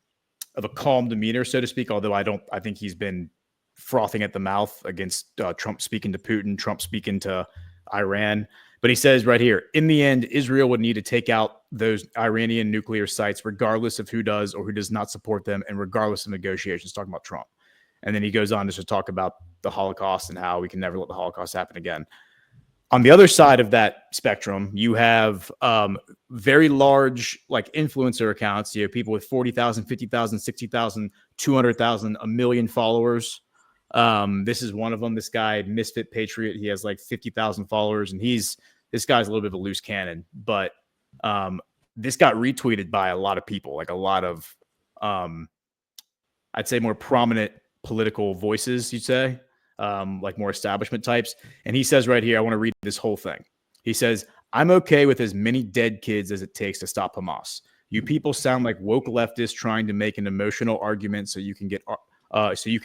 a calm demeanor, so to speak. Although I think he's been frothing at the mouth against Trump speaking to Putin, Trump speaking to Iran. But he says right here, in the end, Israel would need to take out those Iranian nuclear sites, regardless of who does or who does not support them, and regardless of negotiations, talking about Trump. And then he goes on to talk about the Holocaust and how we can never let the Holocaust happen again. On the other side of that spectrum, you have very large like influencer accounts. You have people with 40,000, 50,000, 60,000, 200,000, a million followers. This is one of them. This guy, Misfit Patriot, he has like 50,000 followers, and this guy's a little bit of a loose cannon. But this got retweeted by a lot of people, like a lot of, I'd say, more prominent political voices, you'd say. Like more establishment types. And he says right here, I want to read this whole thing. He says, I'm okay with as many dead kids as it takes to stop Hamas. You people sound like woke leftists trying to make an emotional argument so you can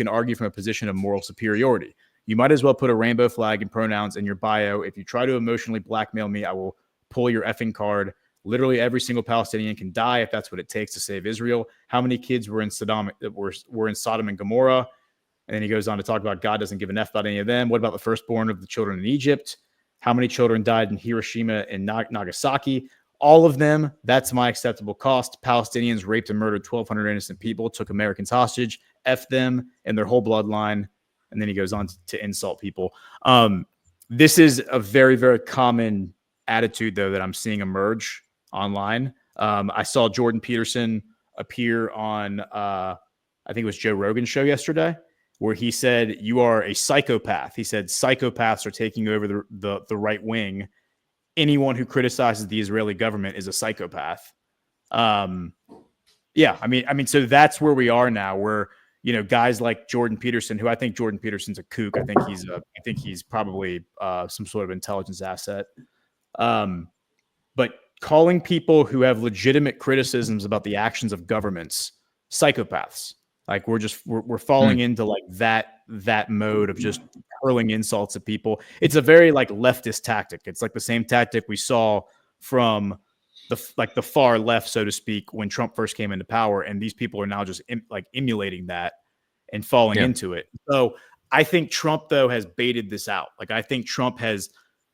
argue from a position of moral superiority. You might as well put a rainbow flag and pronouns in your bio. If you try to emotionally blackmail me, I will pull your effing card. Literally every single Palestinian can die if that's what it takes to save Israel. How many kids were in Sodom and Gomorrah? And then he goes on to talk about God doesn't give an F about any of them. What about the firstborn of the children in Egypt? How many children died in Hiroshima and Nagasaki? All of them. That's my acceptable cost. Palestinians raped and murdered 1,200 innocent people, took Americans hostage, F them and their whole bloodline. And then he goes on to insult people. This is a very, very common attitude, though, that I'm seeing emerge online. I saw Jordan Peterson appear on, I think it was Joe Rogan's show yesterday, where he said, you are a psychopath. He said, psychopaths are taking over the right wing. Anyone who criticizes the Israeli government is a psychopath. Yeah, I mean, so that's where we are now, where, you know, guys like Jordan Peterson, who I think Jordan Peterson's a kook. I think he's probably some sort of intelligence asset. But calling people who have legitimate criticisms about the actions of governments psychopaths. Like we're falling into like that mode of just hurling insults at people. It's a very like leftist tactic. It's like the same tactic we saw from the far left, so to speak, when Trump first came into power. And these people are now just emulating that and falling into it. So I think Trump, though, has baited this out. Like I think Trump has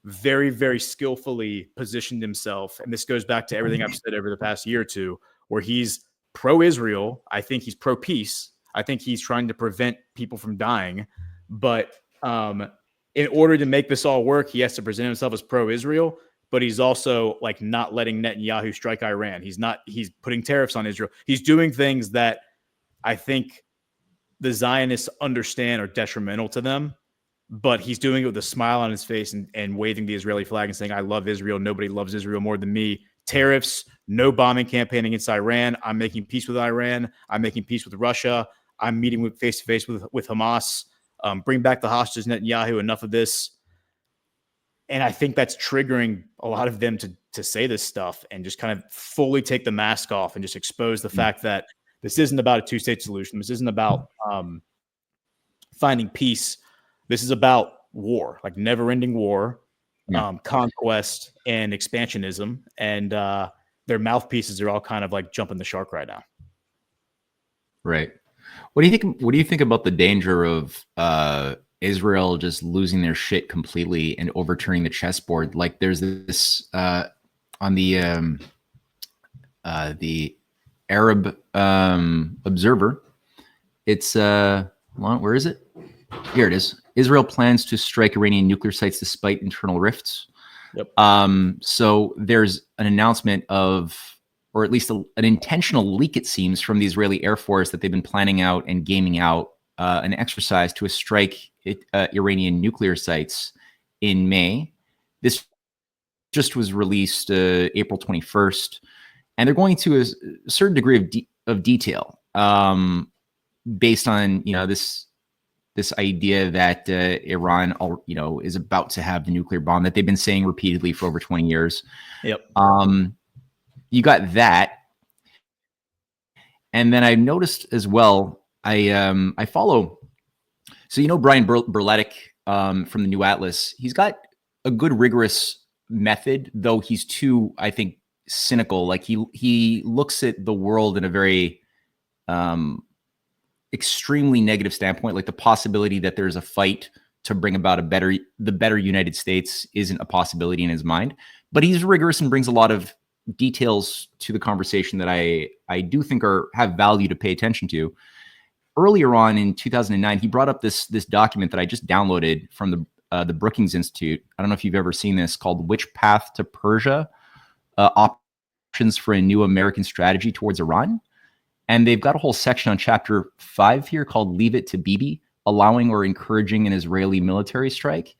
very, very skillfully positioned himself. And this goes back to everything I've said over the past year or two, where he's pro-Israel. I think he's pro-peace. I think he's trying to prevent people from dying. But in order to make this all work, he has to present himself as pro-Israel, but he's also like not letting Netanyahu strike Iran. He's putting tariffs on Israel. He's doing things that I think the Zionists understand are detrimental to them, but he's doing it with a smile on his face and waving the Israeli flag and saying, I love Israel. Nobody loves Israel more than me. Tariffs, no bombing campaign against Iran. I'm making peace with Iran. I'm making peace with Russia. I'm meeting with face-to-face with Hamas. Bring back the hostages, Netanyahu. Enough of this. And I think that's triggering a lot of them to say this stuff and just kind of fully take the mask off and just expose the fact that this isn't about a two-state solution. This isn't about finding peace. This is about war, like never-ending war. Conquest and expansionism, and their mouthpieces are all kind of like jumping the shark right now. Right. What do you think? What do you think about the danger of Israel just losing their shit completely and overturning the chessboard? Like, there's this on the Arab Observer. It's where is it? Here it is. Israel plans to strike Iranian nuclear sites despite internal rifts. Yep. So there's an announcement of, or at least an intentional leak, it seems, from the Israeli Air Force that they've been planning out and gaming out an exercise to strike Iranian nuclear sites in May. This just was released April 21st, and they're going to a certain degree of detail based on this idea that Iran, is about to have the nuclear bomb that they've been saying repeatedly for over 20 years. Yep. You got that. And then I noticed as well, I follow, so Brian Berletic from the New Atlas, he's got a good rigorous method, though he's too, I think, cynical. Like he looks at the world in a very extremely negative standpoint, like the possibility that there's a fight to bring about the better United States isn't a possibility in his mind. But he's rigorous and brings a lot of details to the conversation that I do think have value to pay attention to. earlier on in 2009, he brought up this document that I just downloaded from the Brookings Institute. I don't know if you've ever seen this, called "Which Path to Persia: Options for a New American Strategy Towards Iran." And they've got a whole section on chapter 5 here called "Leave It to Bibi: Allowing or Encouraging an Israeli Military Strike."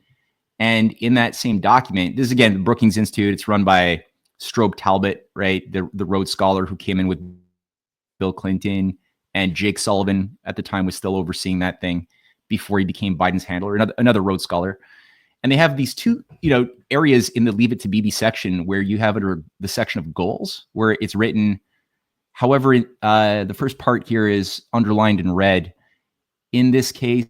And in that same document, this is again the Brookings Institute. It's run by Strobe Talbot, right, the Rhodes Scholar who came in with Bill Clinton, and Jake Sullivan at the time was still overseeing that thing before he became Biden's handler, another Rhodes Scholar. And they have these two, areas in the "Leave It to Bibi" section where you have the section of goals, where it's written, however, the first part here is underlined in red. In this case,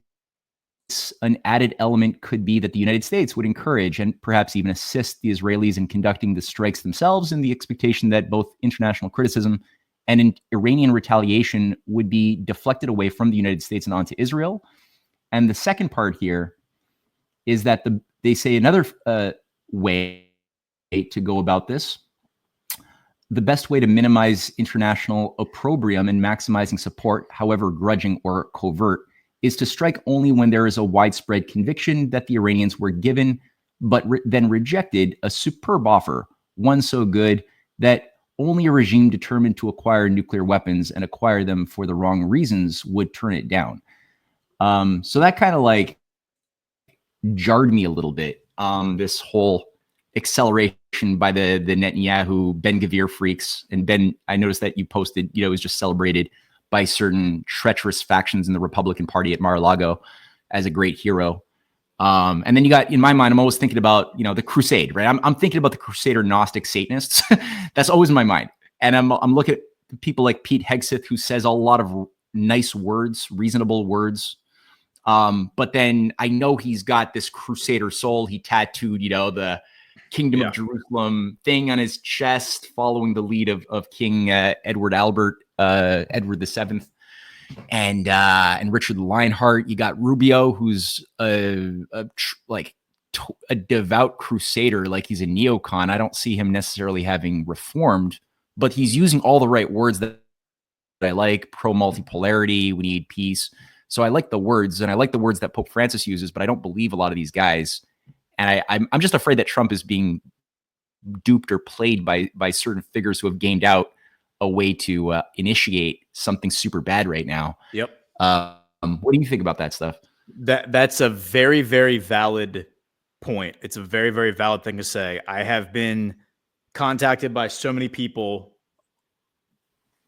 an added element could be that the United States would encourage and perhaps even assist the Israelis in conducting the strikes themselves, in the expectation that both international criticism and Iranian retaliation would be deflected away from the United States and onto Israel. And the second part here is that they say another way to go about this, the best way to minimize international opprobrium and maximizing support, however grudging or covert, is to strike only when there is a widespread conviction that the Iranians were given, but then rejected, a superb offer, one so good that only a regime determined to acquire nuclear weapons and acquire them for the wrong reasons would turn it down. So that kind of like jarred me a little bit. This whole acceleration by the Netanyahu Ben Gvir freaks. And Ben, I noticed that you posted, it was just celebrated by certain treacherous factions in the Republican Party at Mar-a-Lago as a great hero. And then you got, in my mind, I'm always thinking about, the crusade, right? I'm thinking about the Crusader Gnostic Satanists. That's always in my mind. And I'm looking at people like Pete Hegseth, who says a lot of nice words, reasonable words. But then I know he's got this Crusader soul. He tattooed, the Kingdom of Jerusalem thing on his chest, following the lead of King Edward Edward VII, and Richard Lionheart. You got Rubio, who's a devout crusader, like he's a neocon. I don't see him necessarily having reformed, but he's using all the right words that I like. Pro multipolarity, we need peace. So I like the words, and I like the words that Pope Francis uses, but I don't believe a lot of these guys. And I'm just afraid that Trump is being duped or played by certain figures who have gamed out a way to initiate something super bad right now. Yep. What do you think about that stuff? That's a very, very valid point. It's a very, very valid thing to say. I have been contacted by so many people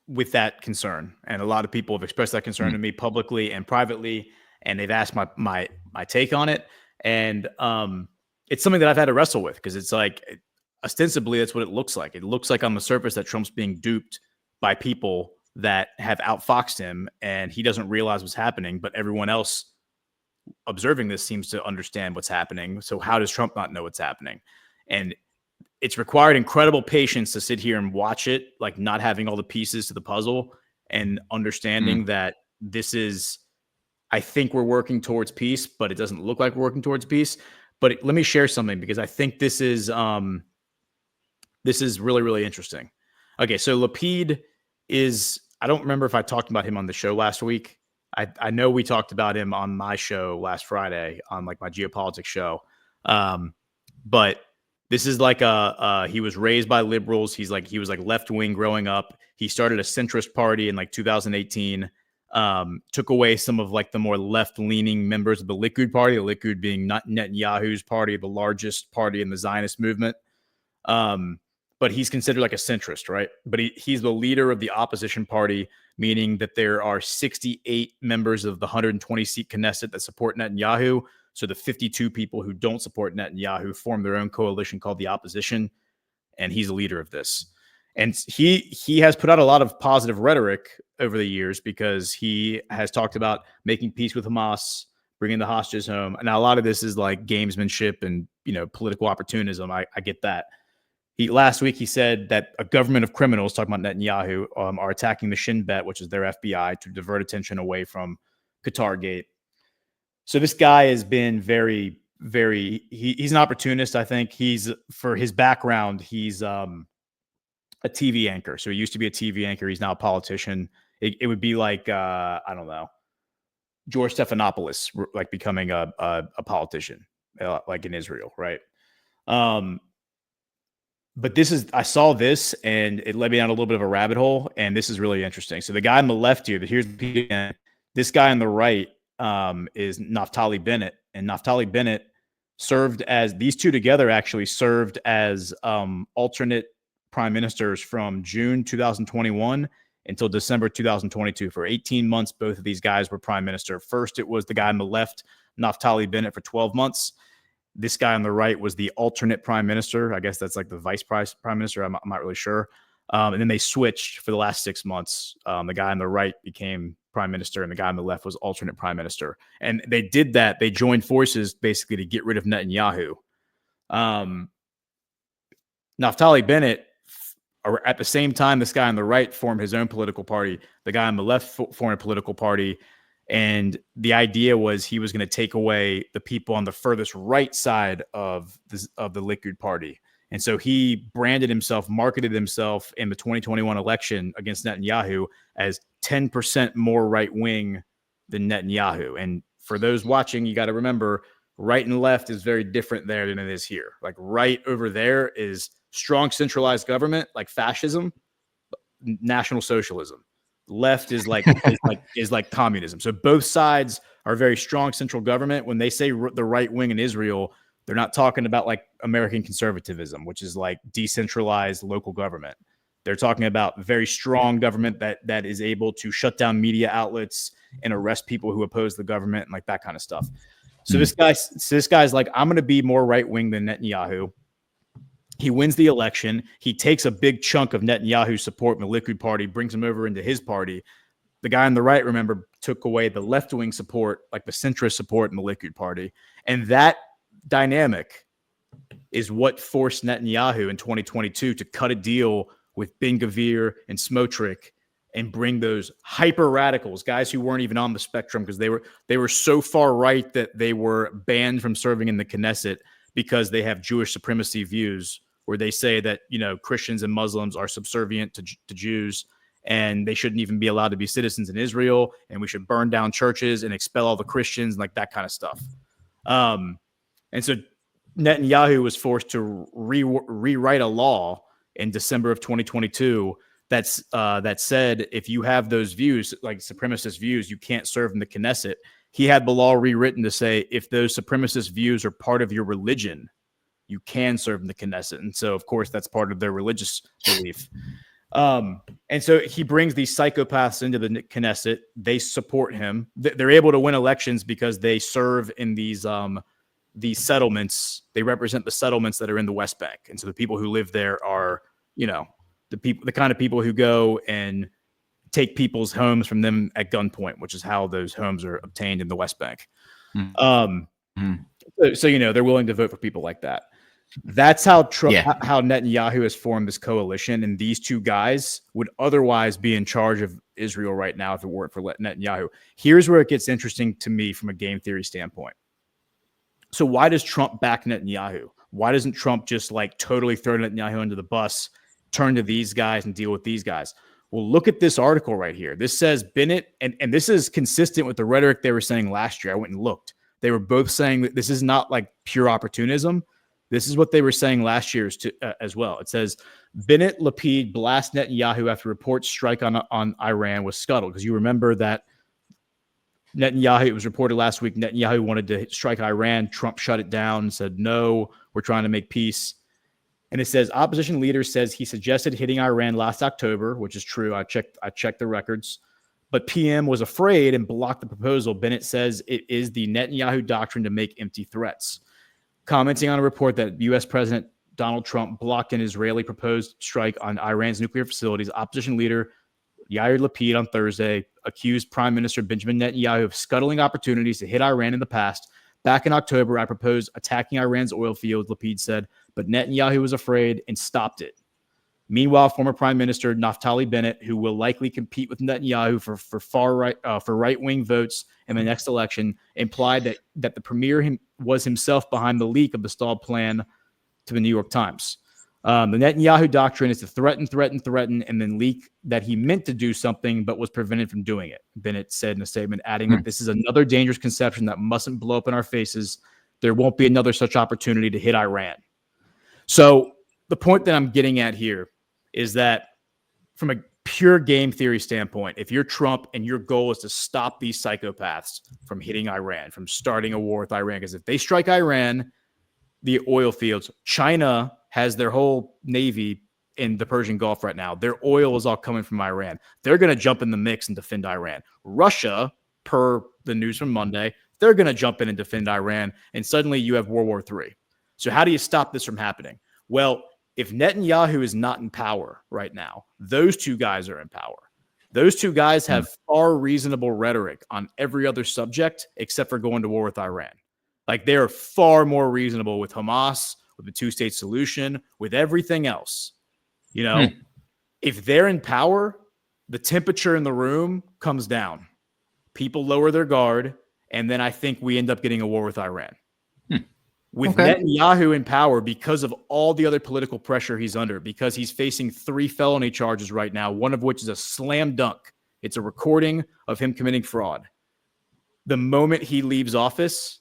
with that concern, and a lot of people have expressed that concern to me publicly and privately, and they've asked my take on it. And it's something that I've had to wrestle with, because it's like, ostensibly, that's what it looks like. It looks like on the surface that Trump's being duped by people that have outfoxed him, and he doesn't realize what's happening, but everyone else observing this seems to understand what's happening. So how does Trump not know what's happening? And it's required incredible patience to sit here and watch it, like not having all the pieces to the puzzle and understanding that this is, I think we're working towards peace, but it doesn't look like we're working towards peace. But let me share something, because I think this is really, really interesting. Okay, so Lapid is, I don't remember if I talked about him on the show last week. I know we talked about him on my show last Friday, on like my geopolitics show. But this is like he was raised by liberals. He was like left wing growing up. He started a centrist party in like 2018. Took away some of like the more left-leaning members of the Likud party, the Likud being not Netanyahu's party, the largest party in the Zionist movement. But he's considered like a centrist, right? But he's the leader of the opposition party, meaning that there are 68 members of the 120-seat Knesset that support Netanyahu. So the 52 people who don't support Netanyahu form their own coalition called the opposition, and he's the leader of this. And he has put out a lot of positive rhetoric over the years, because he has talked about making peace with Hamas, bringing the hostages home. And now a lot of this is like gamesmanship and, political opportunism. I get that. Last week he said that a government of criminals, talking about Netanyahu, are attacking the Shin Bet, which is their FBI, to divert attention away from Qatar Gate. So this guy has been very, very, he's an opportunist. I think for his background, he's a TV anchor. So he used to be a TV anchor. He's now a politician. It would be like, I don't know, George Stephanopoulos like becoming a politician, like in Israel, right? But I saw this and it led me down a little bit of a rabbit hole, and this is really interesting. So the guy on the left here, this guy on the right is Naftali Bennett, and Naftali Bennett these two together actually served as alternate prime ministers from June 2021 until December 2022. For 18 months, both of these guys were prime minister. First, it was the guy on the left, Naftali Bennett, for 12 months. This guy on the right was the alternate prime minister. I guess that's like the vice prime minister. I'm not really sure. And then they switched for the last 6 months. The guy on the right became prime minister, and the guy on the left was alternate prime minister. And they did that. They joined forces basically to get rid of Netanyahu. Naftali Bennett, at the same time, this guy on the right formed his own political party. The guy on the left formed a political party. And the idea was he was going to take away the people on the furthest right side of the Likud party. And so he marketed himself in the 2021 election against Netanyahu as 10% more right-wing than Netanyahu. And for those watching, you got to remember, right and left is very different there than it is here. Like right over there is strong centralized government, like fascism, national socialism. Left is like is like communism. So both sides are very strong central government. When they say the right wing in Israel, they're not talking about like American conservatism, which is like decentralized local government. They're talking about very strong government that is able to shut down media outlets and arrest people who oppose the government and like that kind of stuff. So this guy's like, I'm going to be more right wing than Netanyahu. He wins the election. He takes a big chunk of Netanyahu's support in the Likud party, brings him over into his party. The guy on the right, remember, took away the left-wing support, like the centrist support in the Likud party. And that dynamic is what forced Netanyahu in 2022 to cut a deal with Ben Gvir and Smotrich and bring those hyper radicals, guys who weren't even on the spectrum because they were so far right that they were banned from serving in the Knesset because they have Jewish supremacy views, where they say that, you know, Christians and Muslims are subservient to Jews and they shouldn't even be allowed to be citizens in Israel, and we should burn down churches and expel all the Christians and like that kind of stuff. And so Netanyahu was forced to rewrite a law in December of 2022 that said if you have those views, like supremacist views, you can't serve in the Knesset. He had the law rewritten to say if those supremacist views are part of your religion, you can serve in the Knesset. And so, of course, that's part of their religious belief. And so he brings these psychopaths into the Knesset. They support him. They're able to win elections because they serve in these settlements. They represent the settlements that are in the West Bank. And so the people who live there are, you know, the kind of people who go and take people's homes from them at gunpoint, which is how those homes are obtained in the West Bank. So, you know, they're willing to vote for people like that. That's how how Netanyahu has formed this coalition, and these two guys would otherwise be in charge of Israel right now if it weren't for Netanyahu. Here's where it gets interesting to me from a game theory standpoint. So why does Trump back Netanyahu? Why doesn't Trump just like totally throw Netanyahu under the bus, turn to these guys and deal with these guys? Well, look at this article right here. This says Bennett, and this is consistent with the rhetoric they were saying last year. I went and looked. They were both saying that this is not like pure opportunism. This is what they were saying last year as well. It says Bennett Lapid blast Netanyahu after reports strike on Iran was scuttled. Because you remember that Netanyahu, it was reported last week, Netanyahu wanted to strike Iran. Trump shut it down and said, no, we're trying to make peace. And it says opposition leader says he suggested hitting Iran last October, which is true. I checked the records. But PM was afraid and blocked the proposal. Bennett says it is the Netanyahu doctrine to make empty threats. Commenting on a report that U.S. President Donald Trump blocked an Israeli proposed strike on Iran's nuclear facilities, opposition leader Yair Lapid on Thursday accused Prime Minister Benjamin Netanyahu of scuttling opportunities to hit Iran in the past. Back in October, I proposed attacking Iran's oil fields, Lapid said, but Netanyahu was afraid and stopped it. Meanwhile, former Prime Minister Naftali Bennett, who will likely compete with Netanyahu for right-wing votes in the next election, implied that the premier was himself behind the leak of the stalled plan to the New York Times. The Netanyahu doctrine is to threaten, and then leak that he meant to do something but was prevented from doing it. Bennett said in a statement, adding that this is another dangerous conception that mustn't blow up in our faces. There won't be another such opportunity to hit Iran. So the point that I'm getting at here is that from a pure game theory standpoint, if you're Trump and your goal is to stop these psychopaths from hitting Iran, from starting a war with Iran, because if they strike Iran, the oil fields, China has their whole navy in the Persian Gulf right now. Their oil is all coming from Iran. They're going to jump in the mix and defend Iran. Russia, per the news from Monday, they're going to jump in and defend Iran. And suddenly you have World War III. So how do you stop this from happening? Well, if Netanyahu is not in power right now, those two guys are in power. Those two guys have far reasonable rhetoric on every other subject except for going to war with Iran. Like, they are far more reasonable with Hamas, with the two-state solution, with everything else. You know, if they're in power, the temperature in the room comes down. People lower their guard, and then I think we end up getting a war with Iran. With Netanyahu in power, because of all the other political pressure he's under, because he's facing 3 felony charges right now, one of which is a slam dunk. It's a recording of him committing fraud. The moment he leaves office,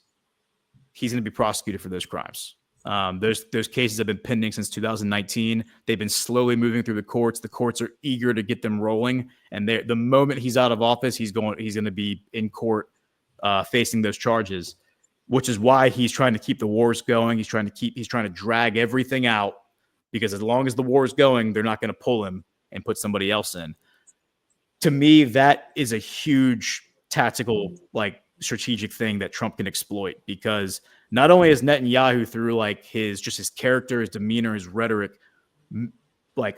he's going to be prosecuted for those crimes. Those cases have been pending since 2019. They've been slowly moving through the courts. The courts are eager to get them rolling. And the moment he's out of office, he's going to be in court facing those charges, which is why he's trying to keep the wars going. He's trying to drag everything out, because as long as the war is going, they're not going to pull him and put somebody else in. To me, that is a huge tactical, strategic thing that Trump can exploit, because not only is Netanyahu, through his character, his demeanor, his rhetoric,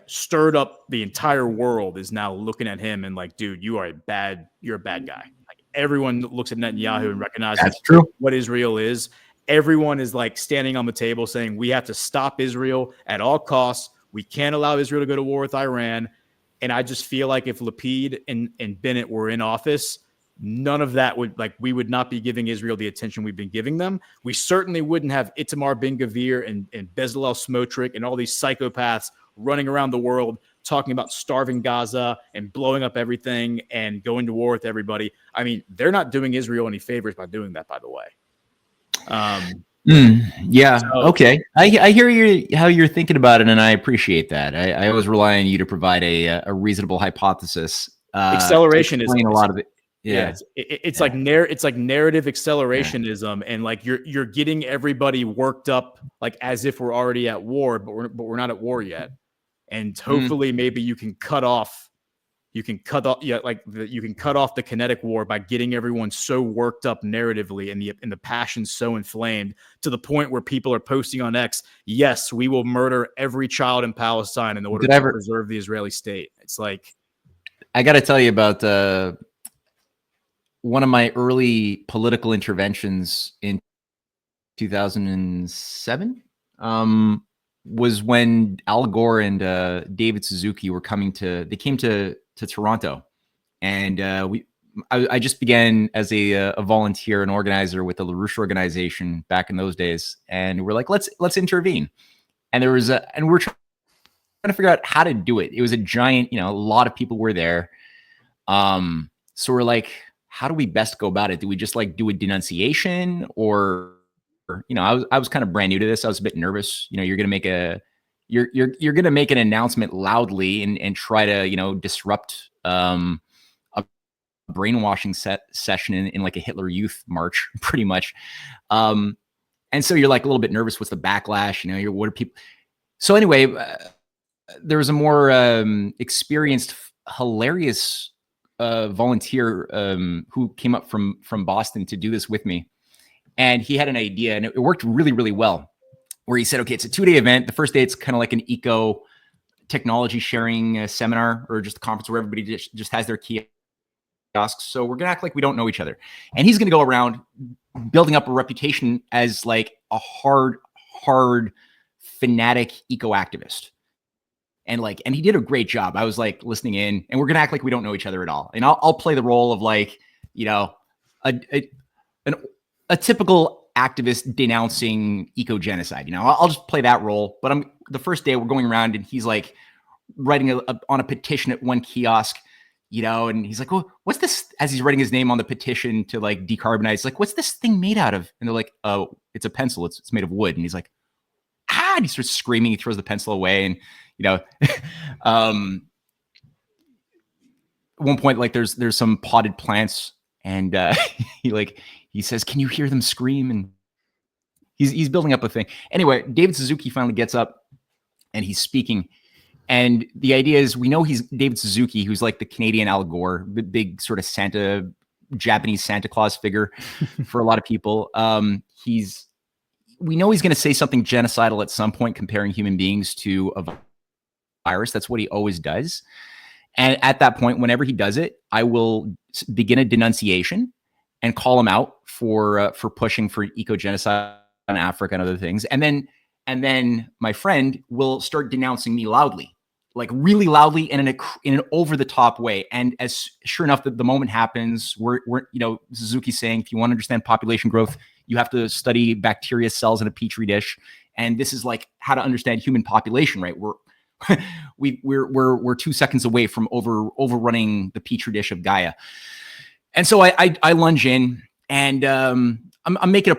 stirred up the entire world, is now looking at him and dude, you're a bad guy. Everyone looks at Netanyahu and recognizes that's true. What Israel is. Everyone is standing on the table saying we have to stop Israel at all costs. We can't allow Israel to go to war with Iran. And I just feel like if Lapid and Bennett were in office, none of that would, we would not be giving Israel the attention we've been giving them. We certainly wouldn't have Itamar Ben-Gvir and Bezalel Smotrich and all these psychopaths running around the world talking about starving Gaza and blowing up everything and going to war with everybody. I mean, they're not doing Israel any favors by doing that, by the way. Okay. I hear how you're thinking about it, and I appreciate that. I always rely on you to provide a reasonable hypothesis. Acceleration is a lot of it. It's like narrative accelerationism, and you're getting everybody worked up as if we're already at war, but we're not at war yet. And hopefully maybe you can cut off the kinetic war by getting everyone so worked up narratively and the passion so inflamed to the point where people are posting on X, yes, we will murder every child in Palestine in order to preserve the Israeli state. It's I got to tell you about one of my early political interventions in 2007. Was when Al Gore and David Suzuki came to Toronto, and I just began as a volunteer and organizer with the LaRouche organization back in those days, and we're like, let's intervene, and we're trying to figure out how to do it. It was a giant, a lot of people were there, so we're like, how do we best go about it? Do we just do a denunciation, or I was kind of brand new to this. I was a bit nervous. You're going to make an announcement loudly and try to, disrupt a brainwashing session in a Hitler Youth march, pretty much. And so you're a little bit nervous. What's the backlash? What are people? So anyway, there was a more experienced, hilarious volunteer who came up from Boston to do this with me. And he had an idea, and it worked really, really well, where he said, okay, it's a 2-day event. The first day, it's kind of like an eco technology sharing seminar, or just a conference where everybody just has their kiosks. So we're going to act like we don't know each other. And he's going to go around building up a reputation as a hard fanatic eco activist. And he did a great job. I was listening in, and we're going to act like we don't know each other at all. And I'll play the role of a typical activist denouncing eco-genocide. You know, I'll just play that role. But the first day we're going around and he's like writing on a petition at one kiosk, you know, and he's like, "Oh, what's this?" As he's writing his name on the petition to like decarbonize, like, "What's this thing made out of?" And they're like, "Oh, it's a pencil. It's made of wood." And he's like, "Ah!" And he starts screaming. He throws the pencil away, and you know, at one point, like there's some potted plants, and he says, "Can you hear them scream?" And he's building up a thing. Anyway, David Suzuki finally gets up, and he's speaking. And the idea is, we know he's David Suzuki, who's like the Canadian Al Gore, the big sort of Japanese Santa Claus figure for a lot of people. We know he's going to say something genocidal at some point, comparing human beings to a virus. That's what he always does. And at that point, whenever he does it, I will begin a denunciation and call him out for pushing for eco-genocide in Africa and other things. And then my friend will start denouncing me loudly, like really loudly and in an over the top way. And as sure enough, the moment happens, we're Suzuki saying, if you want to understand population growth, you have to study bacteria cells in a petri dish. And this is like how to understand human population, right? We're 2 seconds away from overrunning the petri dish of Gaia. And so I lunge in, and I'm making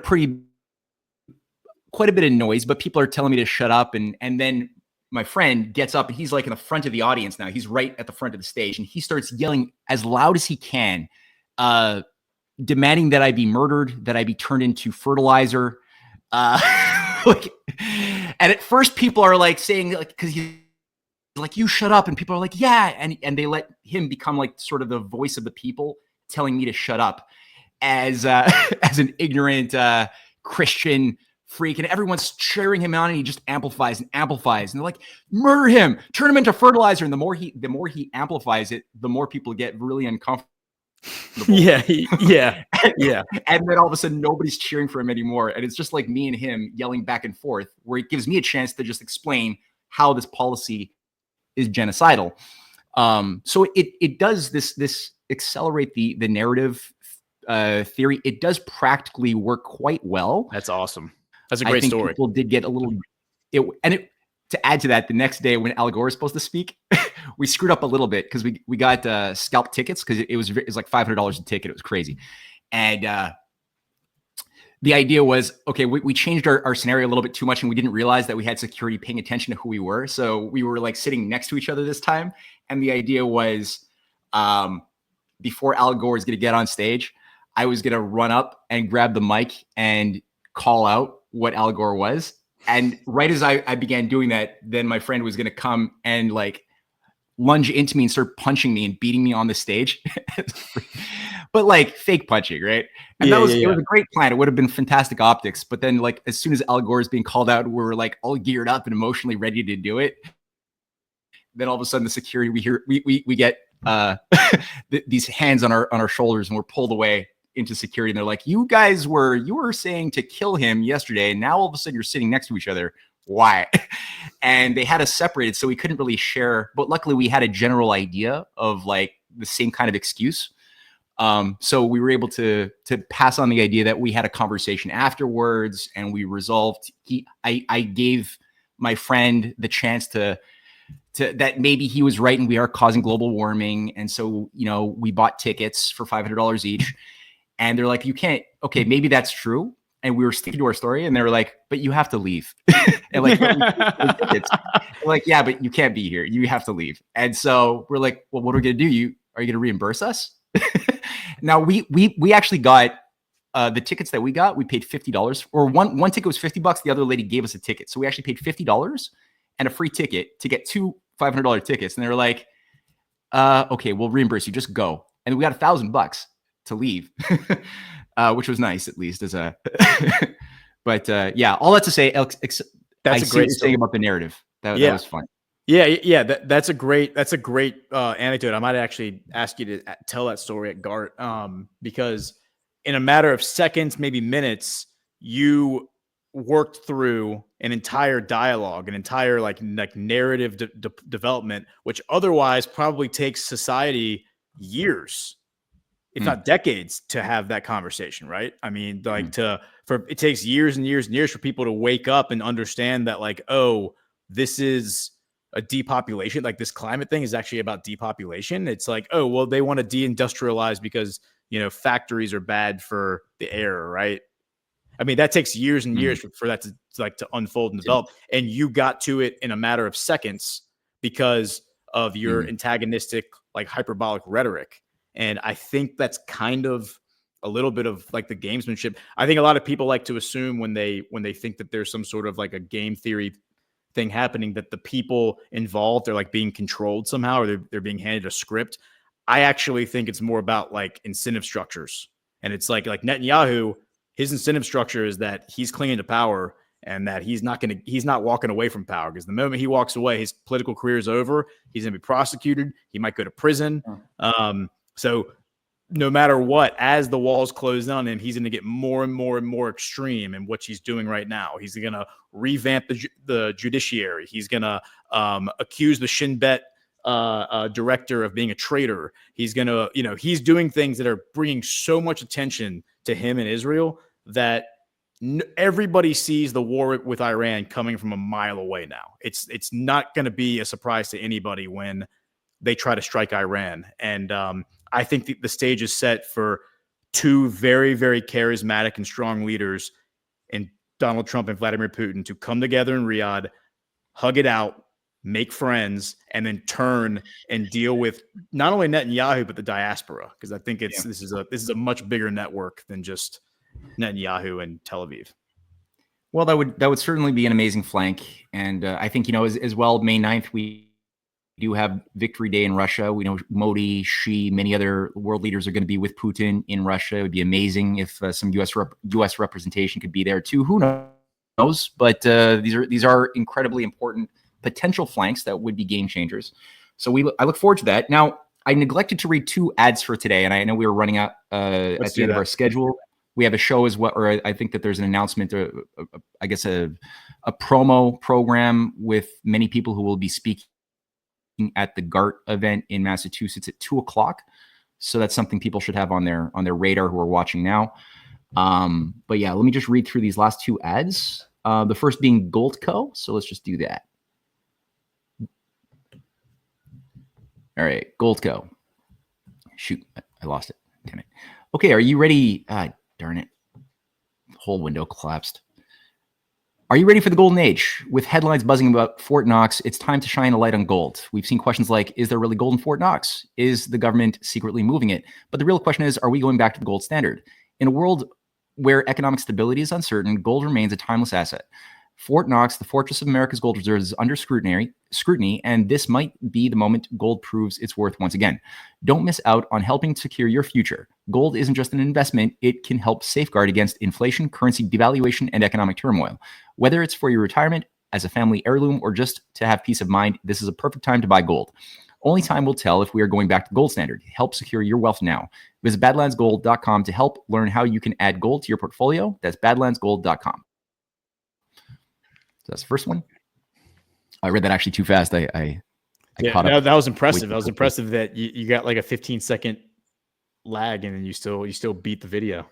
quite a bit of noise, but people are telling me to shut up. And then my friend gets up, and he's like in the front of the audience now. He's right at the front of the stage, and he starts yelling as loud as he can, demanding that I be murdered, that I be turned into fertilizer. And at first people are like saying, like, because he's like, "You shut up," and people are like, "Yeah," and they let him become like sort of the voice of the people, telling me to shut up as an ignorant Christian freak, and everyone's cheering him on, and he just amplifies, and they're like, "Murder him, turn him into fertilizer." And the more he amplifies it, the more people get really uncomfortable. Yeah. And then all of a sudden nobody's cheering for him anymore, and it's just like me and him yelling back and forth, where it gives me a chance to just explain how this policy is genocidal. So it does this accelerate the narrative theory. It does practically work quite well. That's awesome. That's a great story. People did get a little, to add to that, the next day when Al Gore was supposed to speak, we screwed up a little bit because we got scalp tickets, because it was like $500 a ticket. It was crazy. And the idea was, okay, we changed our scenario a little bit too much, and we didn't realize that we had security paying attention to who we were. So we were like sitting next to each other this time. And the idea was, before Al Gore is going to get on stage, I was going to run up and grab the mic and call out what Al Gore was. And right as I began doing that, then my friend was going to come and like lunge into me and start punching me and beating me on the stage. But like fake punching, right? And it was a great plan. It would have been fantastic optics. But then like as soon as Al Gore is being called out, we were like all geared up and emotionally ready to do it. Then all of a sudden the security, we get these hands on our shoulders, and we're pulled away into security. And they're like, you were saying to kill him yesterday, and now all of a sudden you're sitting next to each other. Why? And they had us separated, so we couldn't really share, but luckily we had a general idea of like the same kind of excuse. So we were able to pass on the idea that we had a conversation afterwards, and we resolved. I gave my friend the chance to that maybe he was right and we are causing global warming. And so, we bought tickets for $500 each, and they're like, you can't, okay, maybe that's true. And we were sticking to our story, and they were like, but you have to leave. And like, like, yeah, but you can't be here. You have to leave. And so we're like, well, what are we going to do? Are you going to reimburse us? Now we actually got the tickets that we got. We paid $50, or one ticket was $50. The other lady gave us a ticket. So we actually paid $50 and a free ticket to get two $500 tickets. And they were like, okay, we'll reimburse you. Just go. And we got $1,000 to leave, which was nice, at least as a, but yeah, all that to say, that's a great thing about the narrative. That was fun. Yeah. That's a great anecdote. I might actually ask you to tell that story at GART, because in a matter of seconds, maybe minutes, you worked through an entire dialogue, an entire like narrative development, which otherwise probably takes society years if not decades, to have that conversation, right? I mean, like it takes years and years and years for people to wake up and understand that, like, oh, this is a depopulation. Like, this climate thing is actually about depopulation. It's like, oh, well, they want to deindustrialize because, factories are bad for the air, right? I mean, that takes years and years for that to unfold and develop. And you got to it in a matter of seconds because of your antagonistic, like, hyperbolic rhetoric. And I think that's kind of a little bit of like the gamesmanship. I think a lot of people like to assume when they think that there's some sort of like a game theory thing happening, that the people involved are like being controlled somehow, or they're being handed a script. I actually think it's more about like incentive structures. And it's like Netanyahu, his incentive structure is that he's clinging to power and that he's not walking away from power, because the moment he walks away, his political career is over. He's going to be prosecuted. He might go to prison. So no matter what, as the walls close on him, he's going to get more and more and more extreme in what he's doing right now. He's going to revamp the judiciary. He's going to accuse the Shin Bet director of being a traitor. He's going to, he's doing things that are bringing so much attention to him in Israel that everybody sees the war with Iran coming from a mile away now. It's not going to be a surprise to anybody when they try to strike Iran. And I think the stage is set for two very, very charismatic and strong leaders in Donald Trump and Vladimir Putin to come together in Riyadh, hug it out, make friends, and then turn and deal with not only Netanyahu but the diaspora, because I think this is a much bigger network than just Netanyahu and Tel Aviv. Well, that would certainly be an amazing flank, and I think as well. May 9th, we do have Victory Day in Russia. We know Modi, Xi, many other world leaders are going to be with Putin in Russia. It would be amazing if some U.S. representation could be there too. Who knows? But these are incredibly important potential flanks that would be game changers. So I look forward to that. Now, I neglected to read 2 ads for today, and I know we were running out at the end of our schedule. We have a show as well, or I think that there's an announcement, I guess a promo program with many people who will be speaking at the GART event in Massachusetts at 2:00. So that's something people should have on their radar who are watching now. But yeah, let me just read through these last 2 ads. The first being Goldco. So let's just do that. All right, Goldco. Shoot, I lost it. Damn it. Okay, are you ready? Darn it. The whole window collapsed. Are you ready for the golden age? With headlines buzzing about Fort Knox, it's time to shine a light on gold. We've seen questions like, is there really gold in Fort Knox? Is the government secretly moving it? But the real question is, are we going back to the gold standard? In a world where economic stability is uncertain, gold remains a timeless asset. Fort Knox, the fortress of America's gold reserves, is under scrutiny, and this might be the moment gold proves its worth once again. Don't miss out on helping secure your future. Gold isn't just an investment, it can help safeguard against inflation, currency devaluation, and economic turmoil. Whether it's for your retirement, as a family heirloom, or just to have peace of mind, this is a perfect time to buy gold. Only time will tell if we are going back to the gold standard. Help secure your wealth now. Visit badlandsgold.com to help learn how you can add gold to your portfolio. That's badlandsgold.com. So that's the first one. I read that actually too fast. I caught up. That was impressive. That was impressive that you got like a 15-second lag and then you still beat the video.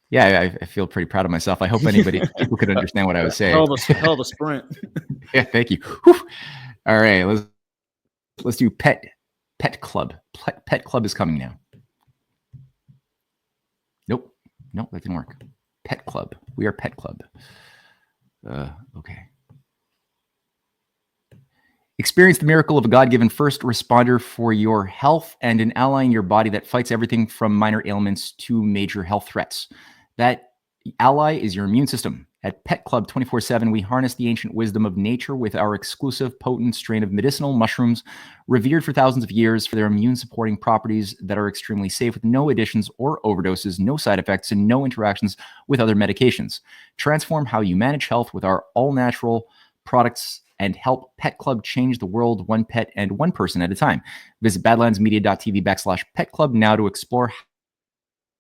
Yeah, I feel pretty proud of myself. I hope people could understand what I was saying. Hell of a sprint. Yeah, thank you. Whew. All right, let's do Pet Club. Pet Club is coming now. Nope, that didn't work. Pet Club. We are Pet Club. Okay. Experience the miracle of a God-given first responder for your health and an ally in your body that fights everything from minor ailments to major health threats. That ally is your immune system. At Pet Club 24/7, we harness the ancient wisdom of nature with our exclusive potent strain of medicinal mushrooms revered for thousands of years for their immune-supporting properties that are extremely safe with no additions or overdoses, no side effects, and no interactions with other medications. Transform how you manage health with our all-natural products and help Pet Club change the world one pet and one person at a time. Visit badlandsmedia.tv/Pet Club now to explore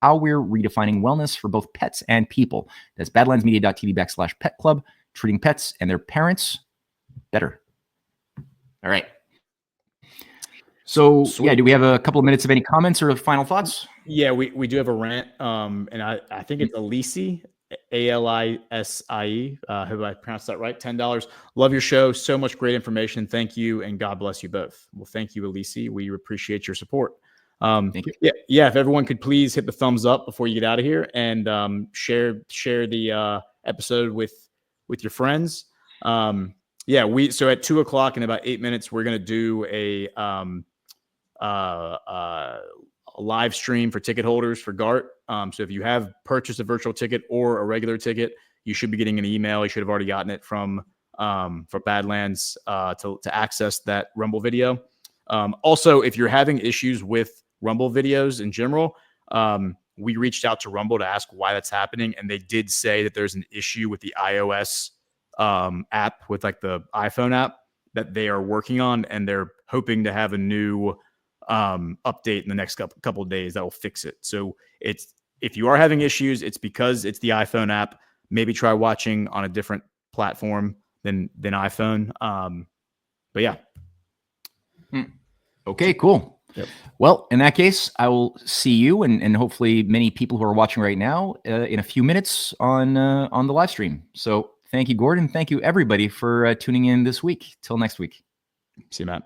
how we're redefining wellness for both pets and people. That's badlandsmedia.tv/Pet Club, treating pets and their parents better. All right. So Sweet. yeah, do we have a couple of minutes of any comments or final thoughts? Yeah, we do have a rant. And I think it's Alisi, Alisi. Hope I pronounced that right. $10. Love your show. So much great information. Thank you, and God bless you both. Well, thank you, Alisi. We appreciate your support. Thank you. Yeah. If everyone could please hit the thumbs up before you get out of here, and share the episode with your friends. So at 2:00 in about 8 minutes, we're gonna do a live stream for ticket holders for GART. So if you have purchased a virtual ticket or a regular ticket, you should be getting an email. You should have already gotten it from for Badlands to access that Rumble video. Also, if you're having issues with Rumble videos in general, we reached out to Rumble to ask why that's happening, and they did say that there's an issue with the iOS app, with like the iPhone app, that they are working on, and they're hoping to have a new update in the next couple of days that will fix it. So if you are having issues, it's because it's the iPhone app. Maybe try watching on a different platform than iPhone. But yeah. Okay, cool. Yep. Well, in that case, I will see you and hopefully many people who are watching right now in a few minutes on the live stream. So thank you, Gordon. Thank you, everybody, for tuning in this week. Till next week. See you, Matt.